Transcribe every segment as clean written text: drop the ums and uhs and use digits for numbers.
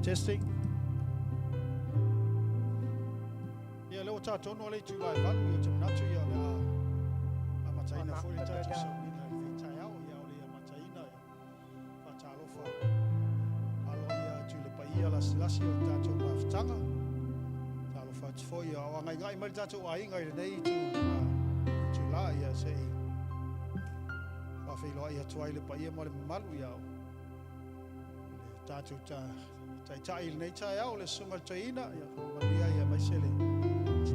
Testing. Ya leo tatu no le tu lai valu ya tu natu ya la mataina foi tatu sa ni na tayao ya ole ya mataina ya fatalo fa alo ya tu le paia la silasi o tatu maftanga talo fa foi ya wa ngai mai tatu ai ngai nei tu la ya sei fa fe lo ya tu ai le paia mo le malu ya tatu tai nei tayao le sunga taina ya maria ya mai sele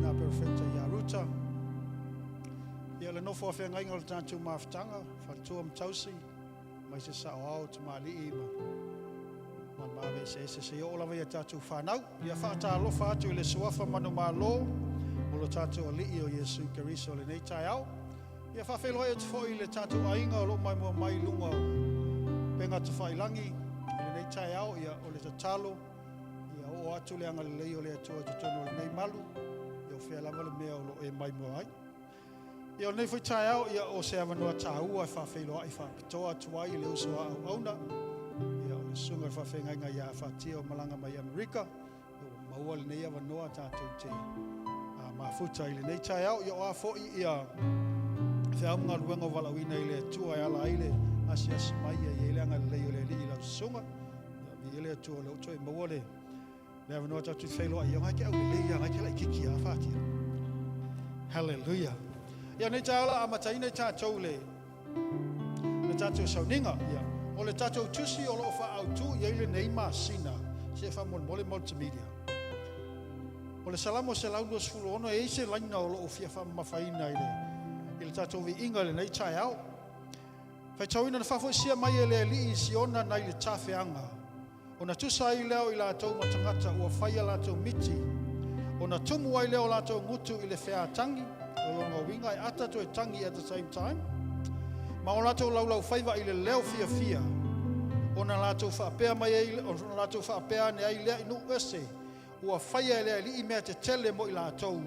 na perfecta ya ruta ya le no fo fe ngai ngol tatu maftanga fa tu tausi mai se sa o tu mali ma be se o la ya tatu fa nau ya fa ta lo fa tu le suafa manu malo o lo tatu o li o Yesu Keriso le nei tayao ya fa fe lo ya fo ile tatu ainga lo mai lunga penga tu fa ilangi le nei tayao ya o le tatalo ya o atu le anga le o le atu tu no nei malu fe la vale mea lo e mai mai ia nei foi taiao ia o se avanoa tāua fa felo ai fa toa tuai le uso au auna ia o sunga fa fenga nga ia fa tio malanga mai Amerika o maua le nei avanoa tātou te ma futa ile nei taiao ia o a foi ia fe aunga luenga valawina ile tua ia la ile asia mai ia ile anga le ile ile sunga ia ile tua le toi maua le never know what to fail what you like like kiki afatia hallelujah ya ne taala amatai ne tatou le tatou sauninga ya o le tatou tusi o lo fa autu ya ile nei masina se fa mon mole multimedia o le salamo se launo sfulo ono e se laina o lo fia fa mafaina ile tatou vi inga le nei taiao fa tauina fa fo sia mai ele li siona na ile tafeanga ona tusa i leo i la tau matangata ua whaia la tau miti. Ona tumu ai leo la tau ngutu i le whea tangi. O longa winga i ata to e tangi at the same time. Ma o la tau laulau whaiva i le leo fia. Ona la tau whaapea mai e ona la tau whaapea ne ai lea inu ese. Ua whaia lea li i mea te tele mo i la tau.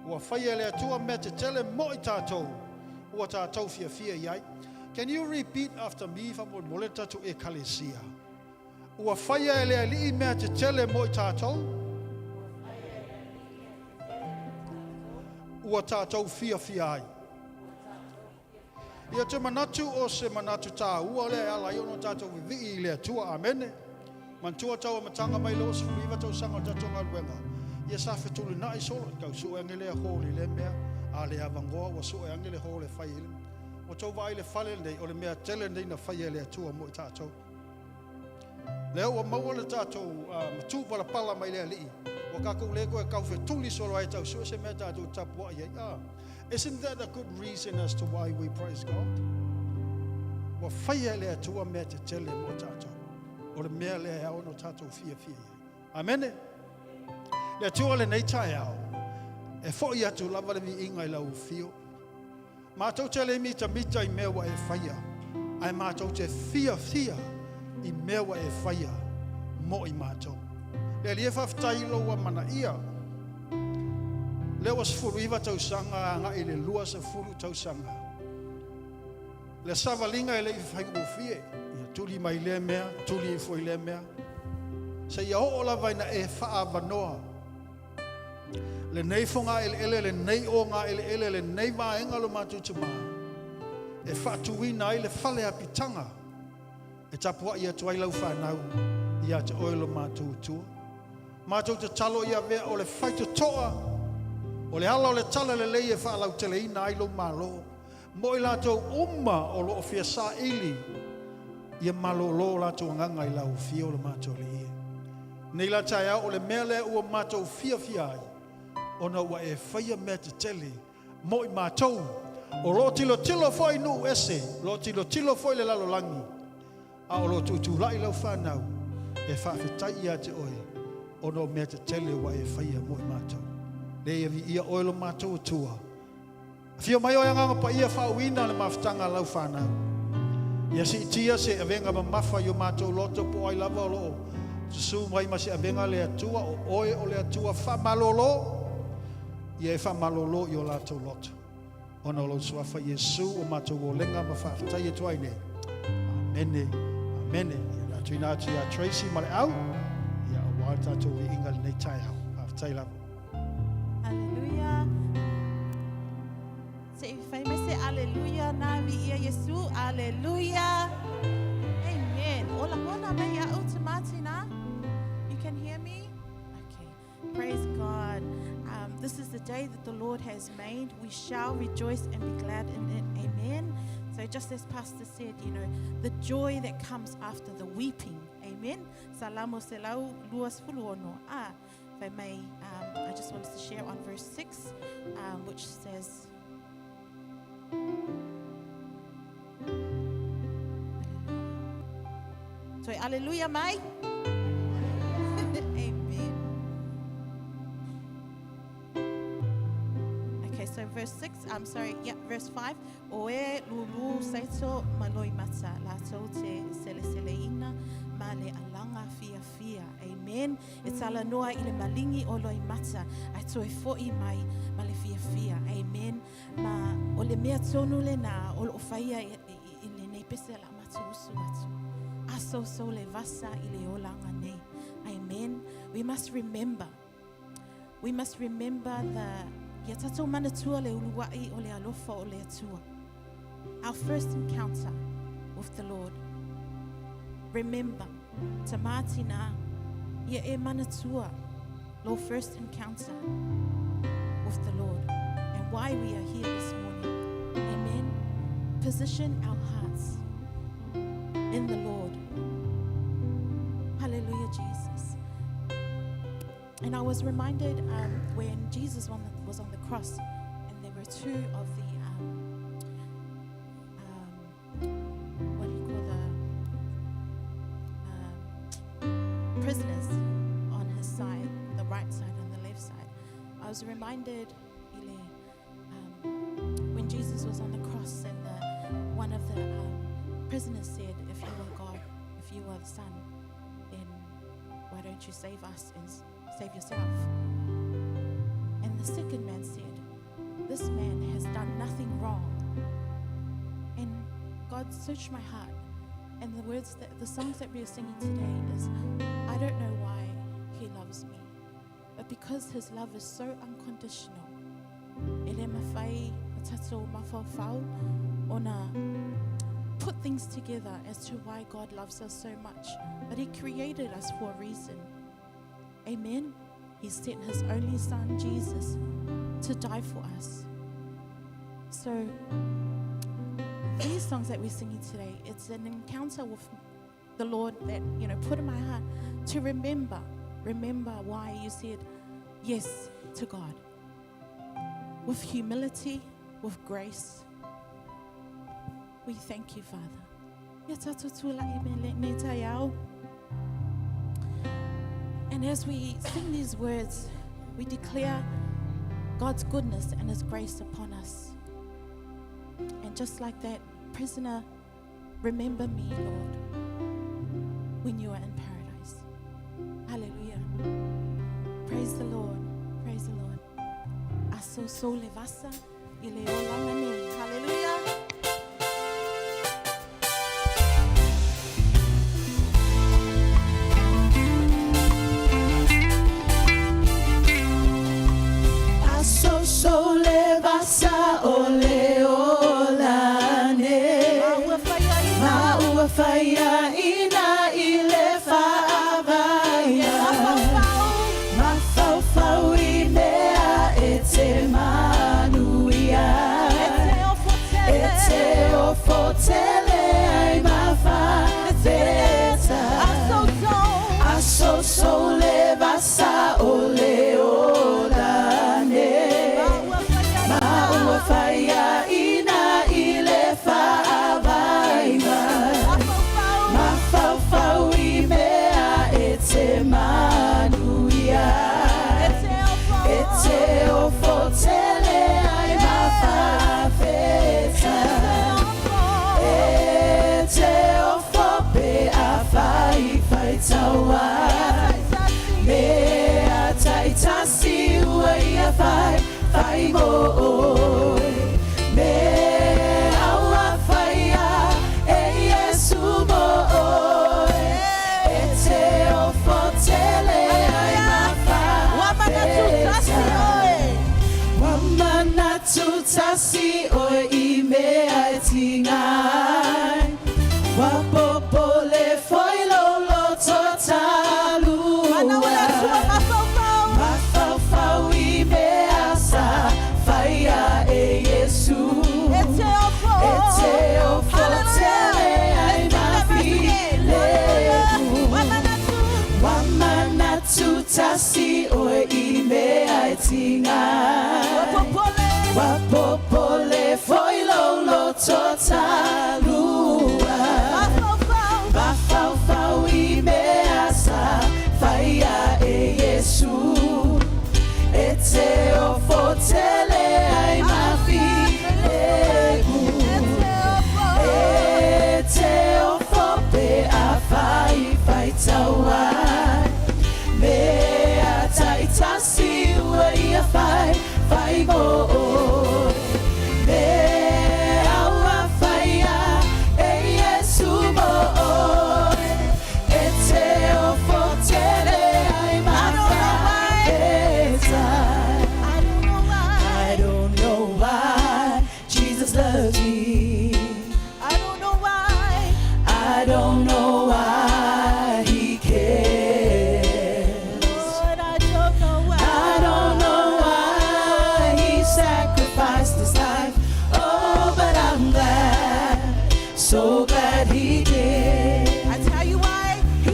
Ua whaia lea tua mea te tele mo i tātou. Ua tātou fia iai. Can you repeat after me fa mo moleta tu e kalesia? Ua whaia e lea li i mea te tele mo i tātou. Ua tātou fia ai. Ia te manatu o se manatu tā ua lea ala i ono tātou vivi i lea tua amene. Mantua tau matanga mai lo se fuiva tau sanga tātou ngaruenga. Ia sa whetulu na i solo kau su e ngele hōli le mea a le avangoa ua su e ngele hōle whai ile. O tau vai le whale nei o le mea tele nei na whaia lea tua mo i tātou. Leo wa maua le tātou matu wala pala mai lea lii. Wa kakou lego e kau whetuli solo ai tau sua se mea tātou tapua iei. Isn't that a good reason as to why we praise God? Wa whaia lea tua mea te tele mo tātou. O le mea lea au no tātou fia iei. Amene? Lea tua le nei tai au. E fōi atu lava le mi inga i lau fio. Mātou tele mi ta mita i mea wa e whaia. Ai mātou te fia i mewa e whaia mo i mātou. Le lia whaftai loa mana ia. Le was furu iwa tau sanga nga i le lua sa furu tau sanga. Le savalinga e le i whaingu fie. Ia tuli mai le mea, tuli i fwoi le mea. Se ia ho ola vaina e wha vanoa. Le nei fonga ele le nei o ngā ele le nei vaenga lo mātou tuma. E whatuina i le whale apitanga. E tapua ia tuai lau whanau ia te oilo mātou tua. Mātou te talo ia vea o le whaito toa. O le ala o le tala le lei e whaalau tele ina ailo malo. Mo i lātou umma o lo o fia sa ili. Ia malo lo lātou nganga i lau fia o le mātou le ia. Nei la taia o le mea lea ua mātou fia ai. Ona ua e whaia mea te tele. Mo i mātou. O lo tilo foi nu ese. Lo tilo foi le lalo langi. A o lo tutu lai lau whanau e whawhetai ia te oe ono mea te tele wa e whaia mo i mātou. Le ia oilo mātou tua. Fio mai oia nganga pa ia whauina le mawhtanga lau whanau. Ia si itia se avenga ma mawha i o mātou loto po ai lava o loo. Su mai ma se avenga le atua o oe o le atua whamalolo. Ia e whamalolo i o lātou loto. Ono lo suafa Yesu o mātou o lenga ma whawhetai e tuai nei. Amene, amene. La tuina tia Tracy male au. Ya awal tato we ingal nei tai au. Aftai lava. Hallelujah. Se if I may say hallelujah, na vi ia Yesu, hallelujah. Amen. Ola mona me ya ultimatina. You can hear me? Okay. Praise God. This is the day that the Lord has made. We shall rejoice and be glad in it. Amen. So just as Pastor said, the joy that comes after the weeping. Amen. Salamo selau luas fuluono. If I may, I just wanted to share on verse 6, which says, so hallelujah, mai. Amen. Okay, so verse verse 5. Oe lulu saito maloi mata la te sele male alanga fia. Amen. It's ala noa ile malingi oloi mata. Ai toi foi mai male fia. Amen. Ma ole mea tonu le na olo faia ile nei pese la matu usu atu. Aso so le vasa ile olanga nei. Amen. We must remember the yatato manatua le uluwai ole alofa ole atua. Our first encounter with the Lord. Remember, tamatina ye e manatua, our first encounter with the Lord, and why we are here this morning. Amen. Position our hearts in the Lord. Hallelujah, Jesus. And I was reminded when Jesus was on the cross, and there were two of the prisoners on his side, the right side and the left side. I was reminded when Jesus was on the cross, and one of the prisoners said, if you are God, if you are the Son, then why don't you save us and save yourself? And the second man said, this man has done nothing wrong. And God searched my heart. And the songs that we are singing today is, I don't know why he loves me, but because his love is so unconditional. Ele mawhai tato mawhau ona put things together as to why God loves us so much. But he created us for a reason. Amen. He sent his only son, Jesus, to die for us. So these songs that we're singing today, it's an encounter with the Lord that, put in my heart to remember why you said yes to God. With humility, with grace. We thank you, Father. And as we sing these words, we declare God's goodness and his grace upon us. And just like that prisoner, remember me, Lord, when you are in paradise. Hallelujah. Praise the Lord. Praise the Lord. Aso so levasa ile olangane. Hallelujah. Aso so levasa ole olane. Ma faya ina ile faavaya. Ma fau imea ete manuia. Ete ofotele ai mafa veta. Aso so levasa ole olane. Ma faya ina ile faavaya. Ma fau imea ete manuia. Ete ofotele ai mafa veta. Ete ofope afai faitawa. Me ataitasi uai afai fai mo. Me awa faia e Yesu mo. tutasi o I mea tingai. Wapopole foilolo totalua. Mafau I mea sa faia e Yesu. Ete o fotele ai mafile. Wamana tutasi o I mea tingai. Wapopole foilolo totalua. Mafau I mea sa faia e Yesu. Ete o fotele ai mafilegu. Ete o fope a fai tauai. Mea taitasi ua ia fai mo. Mea ua faia e Yesu mo. Ete o fotele ai I don't know why Jesus loves me. I don't know why He cares. Lord, I don't know why. I don't know why He sacrificed His life. Oh, but I'm glad, so glad He did. I tell you why. He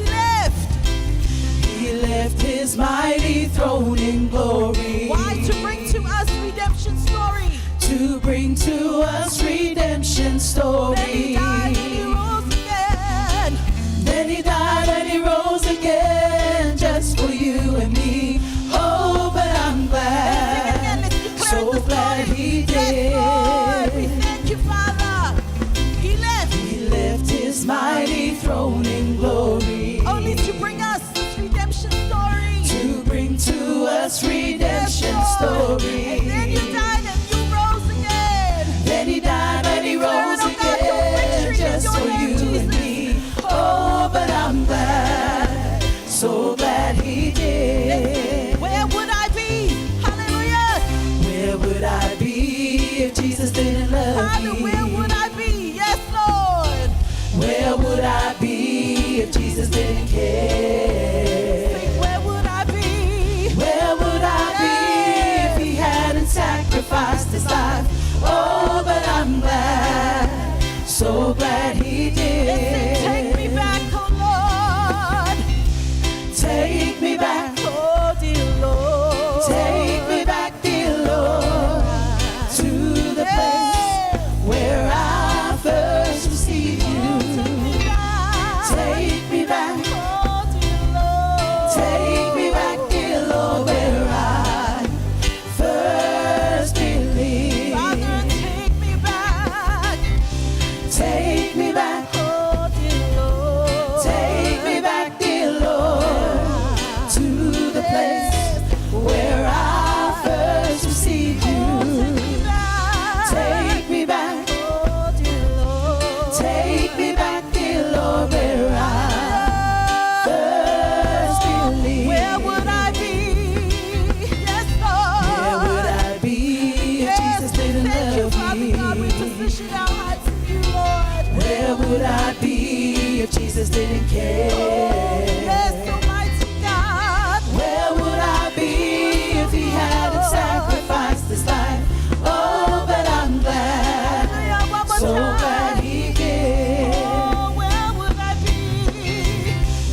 left His mighty throne in glory. Why? To bring to us redemption story. To bring to us redemption story. Then He died and He rose again. Then He died and He rose again just for you and me. Oh, but I'm glad, so glad He did. Yes, Lord, we thank you, Father. He left His mighty throne in glory. only to bring us this redemption story. To bring to us redemption story. And then You died and You rose again. Then He died and He rose again just for you and me. Oh, but I'm glad, so glad He did. Where would I be? Hallelujah. Where would I be if Jesus didn't love Father, me? where would I be? Yes, Lord. Where would I be if Jesus didn't care? Where would I be? Where would I be if He hadn't sacrificed His life? Oh, but I'm glad, so glad He did. Take me back, oh Lord. Take me back, Oh, dear Lord. take me back, dear Lord, to the place where I first received You. Take me back, Oh, dear Lord. take me back, dear Lord, where I first believed. Father, take me back. Take me back, Oh, dear Lord. take me back, dear Lord, to the place where I first received You. Take me back, Oh, dear Lord. take me back, dear Lord, where I first believed. Where would I be? Yes, Where Lord. would I be if Yes, Jesus didn't thank you, love Father God. We me? position our hearts in You, Lord. Where would I be if Jesus didn't care? Yes, Almighty God. Where would I be if He hadn't sacrificed His life? Oh, but I'm glad, Hallelujah, one more so time. glad He did. Oh, where would I be?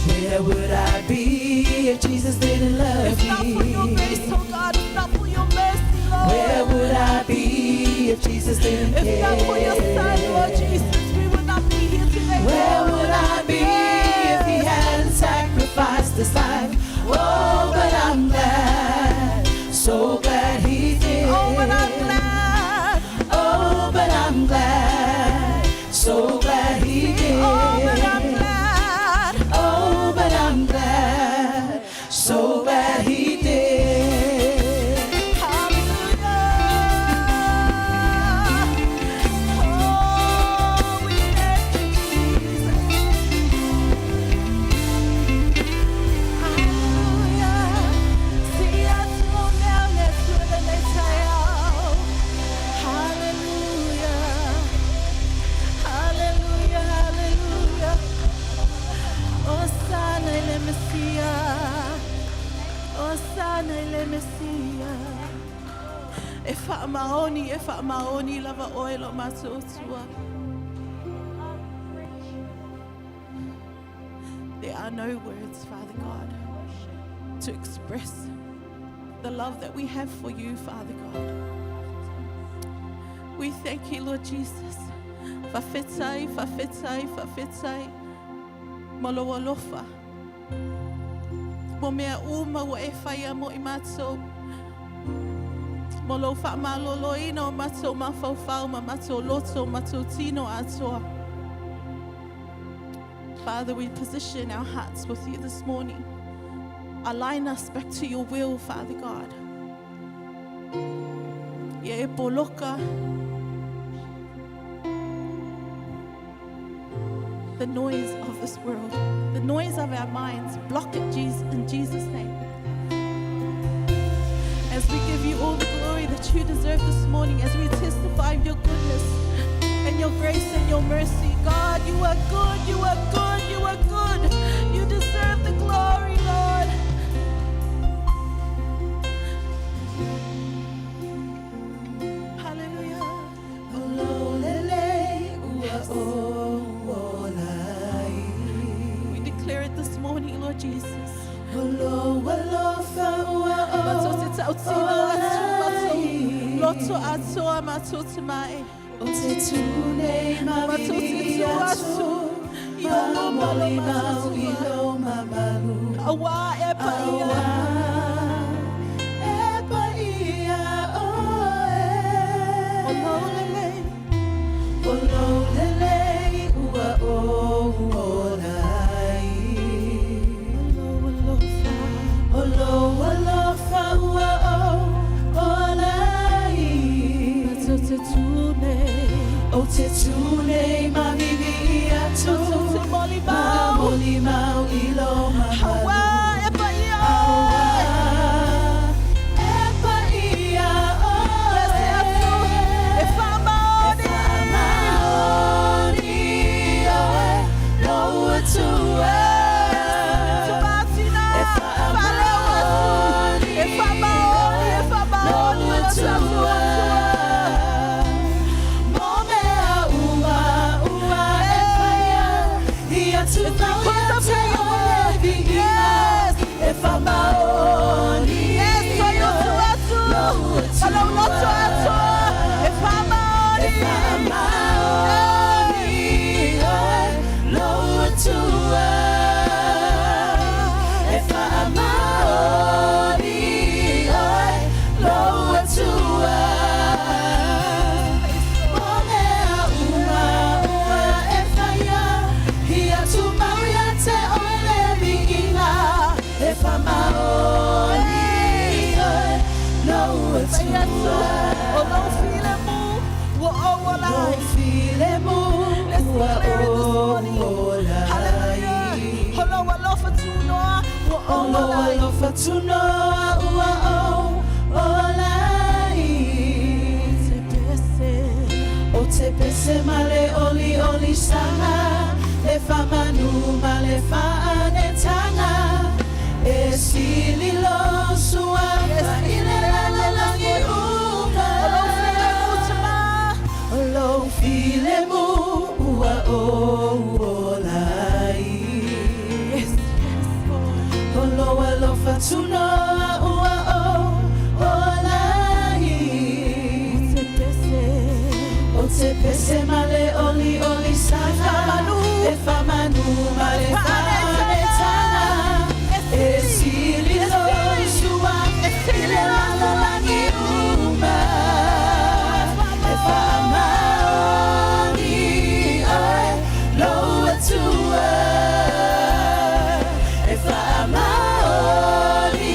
Where would I be if Jesus didn't love If not for Your me? grace, oh God, if not for Your mercy, Lord. Where would I be if Jesus didn't care? If not for Your Son, Lord Jesus, we would not be here today. Where Lord. would I be if He hadn't sacrificed His life? Oh, but I'm glad, so glad He did. Oh, but I'm glad. Oh, but I'm glad, so glad He did. Oh, but I'm glad. Oh, but I'm glad, so glad He did. Hallelujah. Oh, Messiah. Hosanna le Messiah. E whaamaoni lava oilo matutua. There are no words, Father God, to express the love that we have for you, Father God. We thank you, Lord Jesus. Fafetai, malowalofa. Mo mea uma wa e whaia mo I mato. Molo wha maloloina o mato mawhauwhau ma mato loto mato tino atoa. Father, we position our hearts with you this morning. Align us back to your will, Father God. Ye poloka. The noise of this world, the noise of our minds, block it in Jesus' name. As we give you all the glory that you deserve this morning, as we testify of your goodness and your grace and your mercy. God, you are good, you are good, you are good. You deserve the glory, Lord. Hallelujah. We declare it this morning, Lord Jesus. Loto atoa matutu mai. Otetune mabibia tu. Mamolima ilo mamalu. Awa epa ia. Epa ia oe. Ololele ua o olai. Olofa ua o olai. Otetune mabibia tu. Mamolima ilo mamalu. Otepese male oli sana. Lefa manu male fa anetana. Esililo suafa ilelalangi uma. Olo filemu ua olai. Olo alo fatuno ua olai. Otepese male oli sana. Lefa manu male fa anetana. Esililo suafa ilelalangi uma. Efa maoni oe loa tua. Efa maoni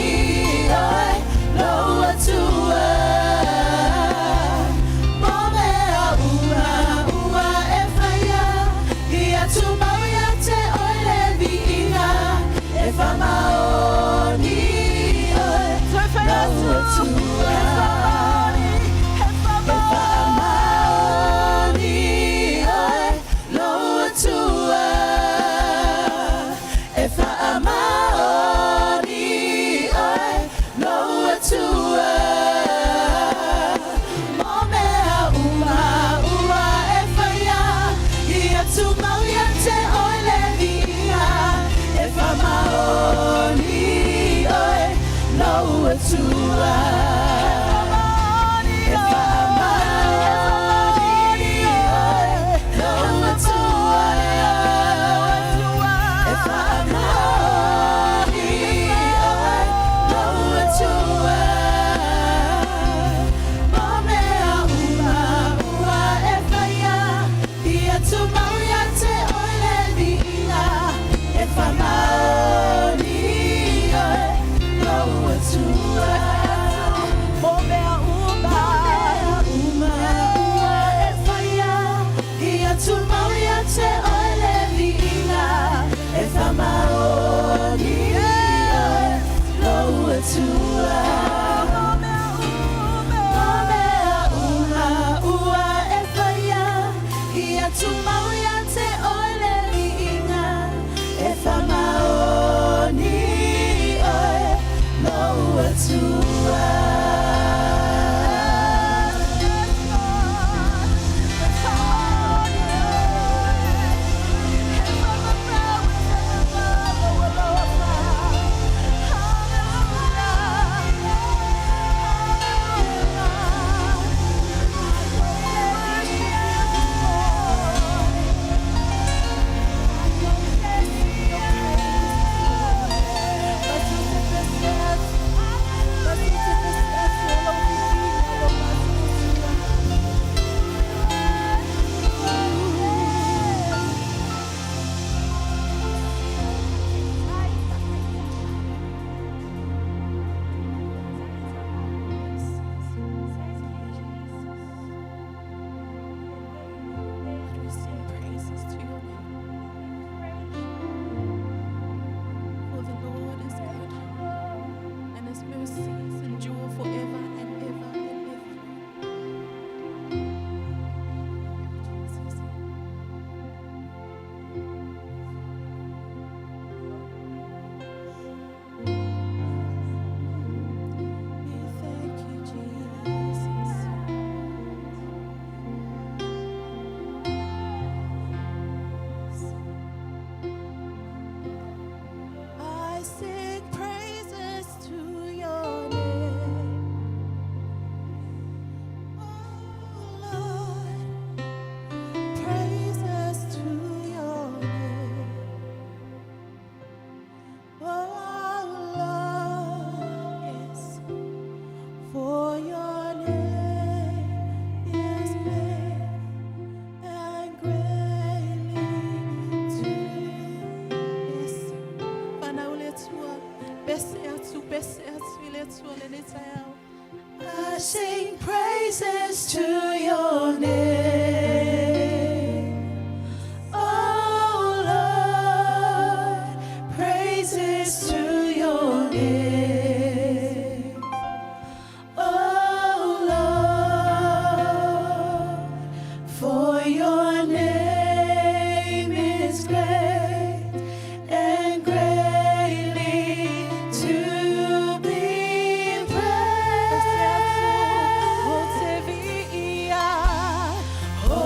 oe loa tua. Momea ua efa ia. Ia tu mau ia te oe levi I sing praises to your name. Oh Lord, praises to your name. Oh Lord, for your name is great and greatly to be praised. Oh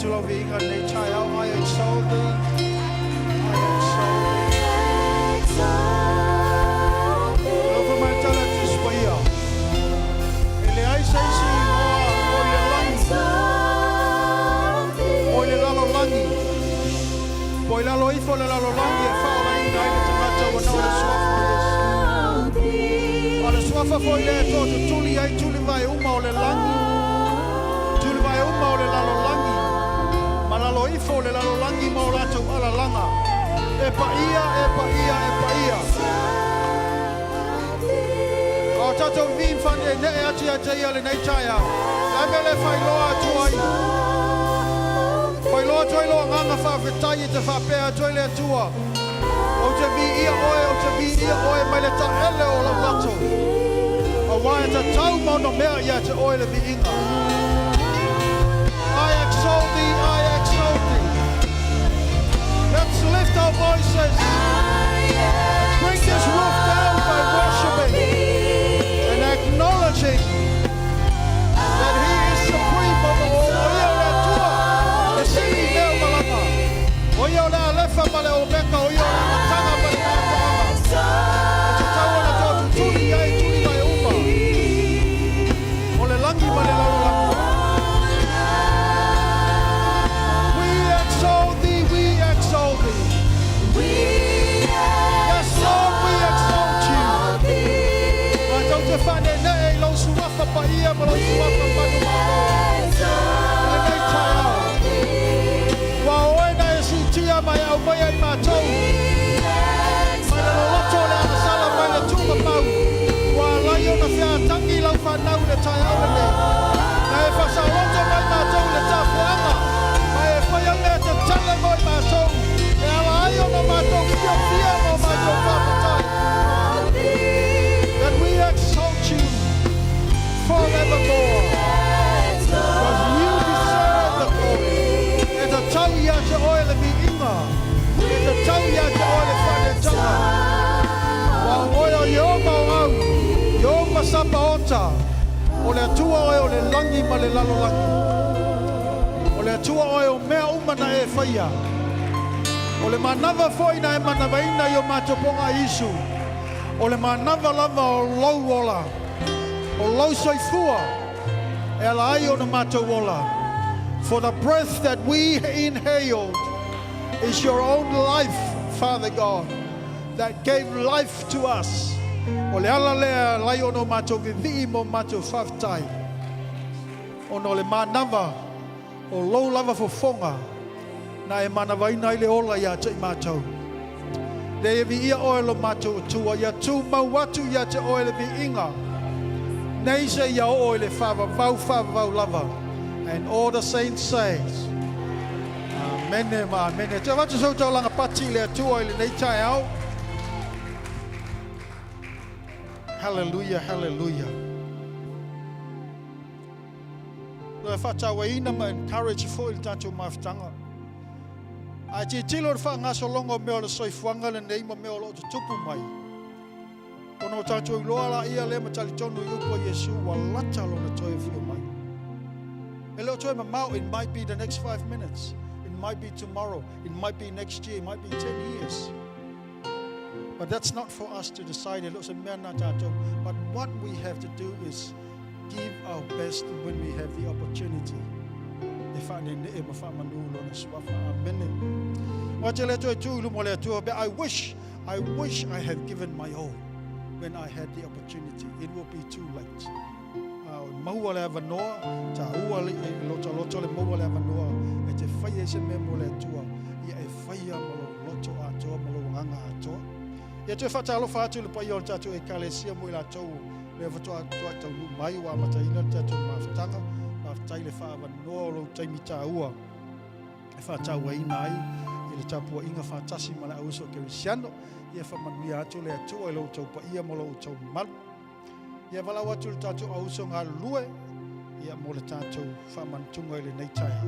tulau vinga nei tai au. I exalt thee. I exalt thee. Lova mai tala te swaia. Ele ai saisi moa o le langi. O le lalo langi. Poi lalo ifo le lalo langi e whao lai ngai le tangata wa nao le swafa o Yesu. O le swafa foi le to te tuli ai tuli vai uma o le langi. Tuli vai uma o le lalo langi. Ma lalo ifo le lalo langi ma o lato ala langa. E pa ia, e pa ia, e pa ia. O tatou vim fan e ne e ati a te ia le nei tai au. Ame le whai loa tuai. Whai loa tuai loa nganga whawhetai e te whapea tuai le atua. O te vi ia oe, o te vi ia oe mai le ta ele o la lato. A wai ta tau mauna mea ia te oe le vi inga. I exalt thee, I exalt thee. Let's lift our voices. Bring this roof down by worshiping and acknowledging that He is supreme over all. Oia le atua, le sini leo malanga. Oia le alefa male o meka, oia le matanga male mātaanga. E te taua na tō tuturi ai turi mai uma. O le langi male lau langi. We exalt thee, we exalt thee. Yes, Lord, we exalt you. Wa tau te whane ne e lau suwafa pa ia ma lau suwafa manu maro. Le nei tai au. Wa oe na e si tia mai au mai ai mātou. Mai na loto le ana sala mai le tunga pau. Wa lai o na whia tangi lau whanau le tai au le nei. Na e whasa loto mai mātou le tāpuanga. Mai e whai au le te tala moi mātou. E ala ai o na mātou whia whia mo mātou whapatai. That we exalt you forevermore. Because you deserve the glory. E te tau ia te oe le mi inga. E te tau ia te oe le whane tanga. Wa oe o yo mau au. Yo masapa ota. O le atua oe o le langi ma le lalo langi. O le atua oe o mea umana e whaia. O le manawa foina e manawaina i o mātoponga Isu. O le manawa lava o lau ola. O lau soifua. E ala ai o na mātou ola. For the breath that we inhaled is your own life, Father God, that gave life to us. O le ala lea lai o no mātou vivi mo mātou whaftai. O no le manawa o lau lava fofonga. Na e manawaina i le ola ia te mātou. Le e vi ia oe lo mātou tua. Ia tū mau watu ia te oe le vi inga. Nei se ia oe le whawavau lava. And all the saints say, Amen, amen. Te watu sau tau langa pati le atua i le nei tai au. Hallelujah, hallelujah. Lo e whatau e ina ma encourage fo il tātou mawhtanga. A te tilo le whaangaso longo meo le soifuanga le neima meo lo te tupu mai. Kono tātou i loa la ia le matali tonu i upo Yesu wa lata lo na toi whio mai. E leo toi mamau, it might be the next 5 minutes. It might be tomorrow. It might be next year. It might be 10 years. But that's not for us to decide. But what we have to do is give our best when we have the opportunity. I wish I had given my all when I had the opportunity. It will be too late. Maua le avanoa, ta ua le loto le maua le avanoa, e te whaia se mea mo le atua, ia e whaia mo lo loto atoa, mo lo nganga atoa. Ia te whatalofa atu le pai o tatu e kalesia mo i la tau, le whatoa tau mai wa mataila tatu mawhtanga, mawhtai le whaavanoa lo taimi tā ua. E whatau ai nai, i le tapua inga whatasi ma le auso kerisiano, ia whamanui atu le atua, i lo tau pa ia mo lo tau malu. Ia wala watu le tātou auso ngā lue, ia mo le tātou whamantunga i le nei tai au.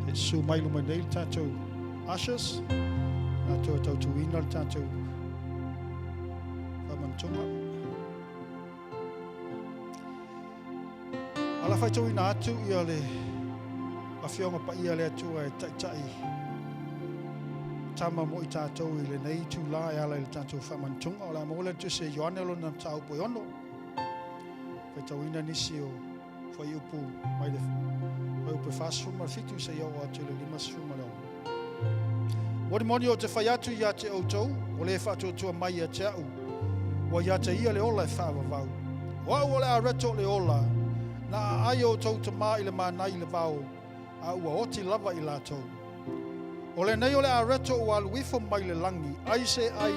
He su mailu mai nei le tātou ushers, tātou tātou ina le tātou whamantunga. Ala fai tau ina atu ia le a whionga pa ia le atua e tai tama mo i tātou i le nei tu la e ala i le tātou whamantunga o la mola tu se Ioane lo na tau po ono fai tau ina nisi o fai upu mai le fai upu whasuma fitu se iau atu le 5 suma le ono moni o te whai atu ia te outou o le whatuatua mai a te au wa ia te ia le ola e whaavavau wa o le a reto le ola na ai o tau te mā i le mānai le vau a ua oti lava i lātou. O le nei o le a reto o aluifo mai le langi, ai se ai,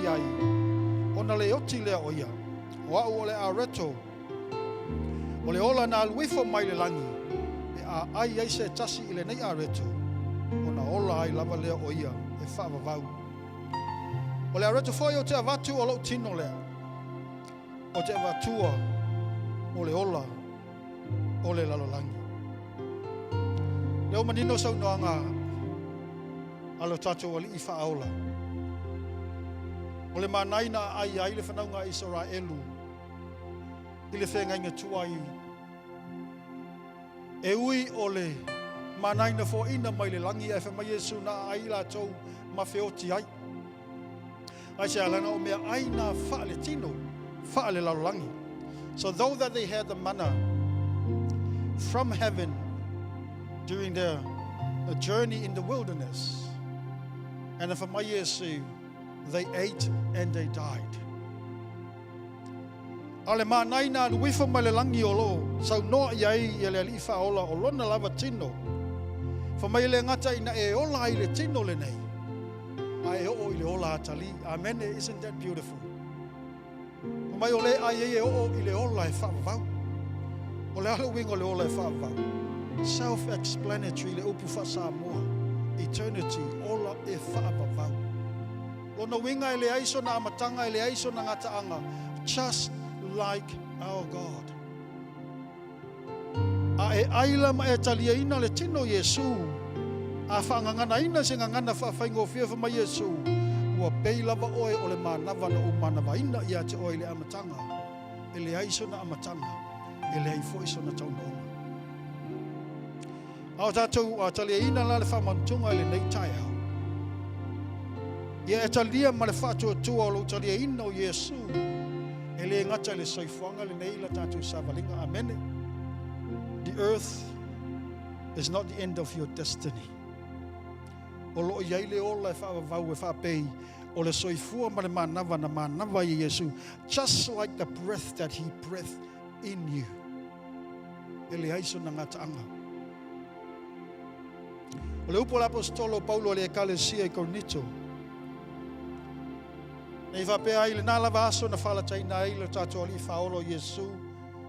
o na le oti lea o ia. O au o le a reto, o le ola na aluifo mai le langi, e a ai se tasi i le nei a reto, o na ola ai lava lea o ia, e whaavavau. O le a reto foi o te avatu o lo tino lea, o te avatua o le ola, o le lalolangi. Leo manino sau noanga alo tatou ali i whaaola. O le manai na ai le whanaunga Israelu i le whenga inga tuai. E ui o le manai na fo ina mai le langi e whamai Jesu na ai la tau ma whioti ai. Ai se alana o mea ai na wha le tino, wha le lalolangi. So though that they had the manna from heaven during their journey in the wilderness, and if they ate and they died. Ale manai na luifa mai le langi o lo, sau noa iai i le alifa ola o lona lava tino. Fa mai le ngata ina e ola i le tino le nei. A e o i le ola atali. Amen, isn't that beautiful? Fa mai o le ai e o i le ola e whaavau. O le alo wingo le ola e whaavau. Self-explanatory le upu fa Samoa. Eternity, ola e whaavau. Lona winga e le aiso na amatanga e le aiso na ngataanga. Just like our God. A e aila ma e talia ina le tino Yesu. A whaangangana ina se ngangana whaafeingo whiawha ma Yesu. Ua peilava oe o le manava na umanawa ina ia te oe le amatanga. E le aiso na amatanga. E le haifo iso na taunonga. Ao tātou a talia ina la le whamantunga e le nei tai au. Ia e talia ma le whātua tua o lo talia ina o Yesu. E le ngata le soifuanga le nei la tātou savalinga. Amen. The earth is not the end of your destiny. O lo iai le ola e whaavavau e whaapei. O le soifua ma le manava na manava i Yesu. Just like the breath that he breathed in you. E le aiso na ngataanga. O le upo l'apostolo Paulo le ekalesia I Korinito. Nei whapea ai le nālawa aso na whalataina ai le tātou ali whaolo Yesu.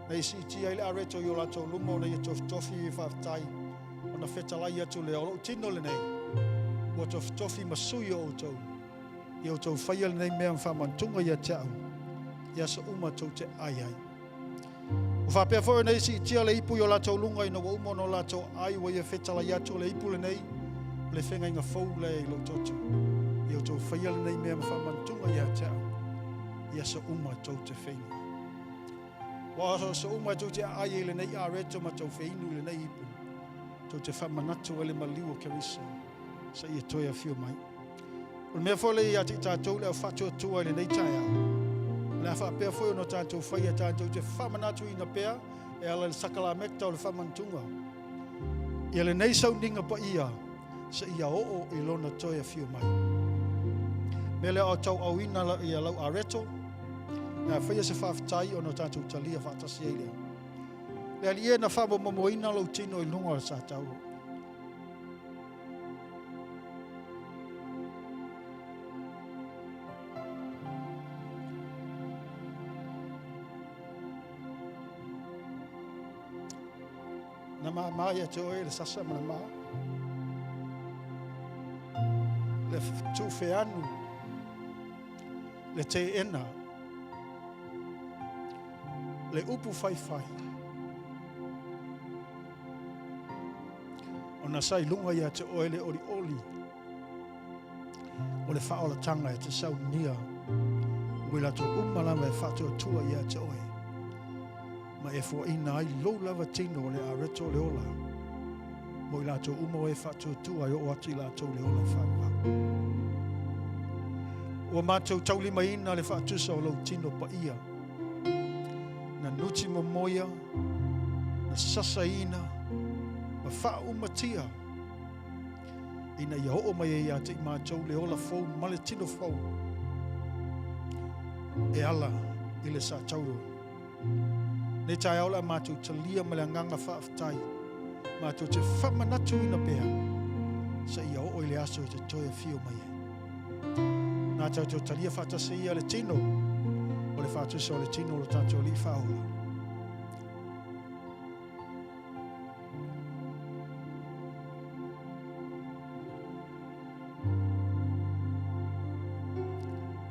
Nei siti ai le areto I o lato lumo nei tofi I whaftai. O na whetalai atu le olo tino le nei. Ua tofi masui o tau. I o tau whaia le nei mea whamantunga ia te au. Ia sa uma tau te ai ai. O whapea fōre nei si tia le ipu I o lato lunga I no wa umo no lato ai wa ia whetalai atu le ipu le nei. Le whenga inga fau le I lo totu. I o tau whaia le nei mea whamantunga ia te au. Ia sa uma tau te whenua. Wa sa uma tau te ai le nei a reto ma tau wheinu le nei ipu. Tau te whamanatu ele maliu o kerisa. Sa ia toia whio mai. O mea fōle I ati tātou le au whatua tua le nei tai au. Le a whapea fōi no tātou whaia tātou te whamanatu I na pea. E ala le sakala mekta o le whamantunga. Ia le nei sau ninga pa ia. Sa ia oo I lona toia whio mai. Me le au tau au ina la ia lau a reto. Na whaia se whaftai o no tātou talia whaatasi ei lea. Le alie na whabo momoina lau tino I lunga o sa tau. Na maa ia te oe le sasa mana maa. Le tu wheanu. Le te ena. Le upu whai. O na sai lunga ia te oe le oli. O le whaola tanga e te sau nia. Wila to umalama e whatua tua ia te oe. Ma e fo ina ai lo lava tino le areto le ola. Mo I lato umo e whatu tua o ati lato le ola whapa. Ua mātou taulima ina le whatusa o lau tino pa ia. Na nuti momoia, na sasa ina, ma wha umatia. Ina ia ho mai e ate I mātou le ola fau, male tino fau. E ala I le sa tauro. Ne tai aula mātou talia ma le nganga whaafitai. Mātou te whamanatu ina pēa. Sa ia ho I le aso I te toia fio mai e. Nā tātou talia whatase ia le tino, o le whatuse o le tino lo tātou li whaola.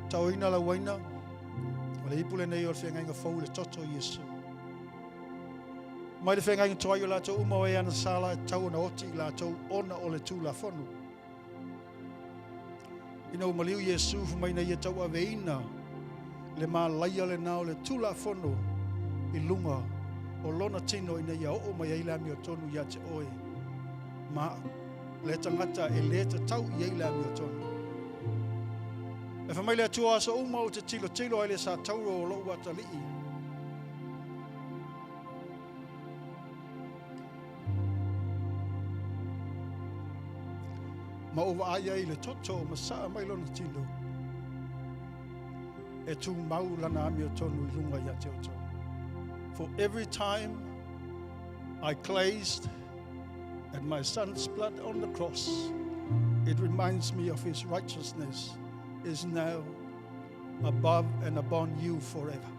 Tau ina la waina, o le ipule nei o le whenga inga whau le toto Yesu. Mai le whenga inga toa I o lātou umau e ana sala e tau na oti I lātou ona o le tū la whanu. Ina umaliu Yesu fumaina ia tau aveina le mā laia le nao le tula fono I lunga o lona tino ina ia o mai eila mi o tonu ia te oe. Ma le tangata e le te tau I eila mi o tonu. E whamaile atua asa uma o te tilo tilo ele sa tauro o lou atalii. Ma ova aia I le toto ma saa mai lona tino. E tu mau lana ami o tonu I lunga ia te o tonu. For every time I glazed at my son's blood on the cross, it reminds me of his righteousness is now above and upon you forever.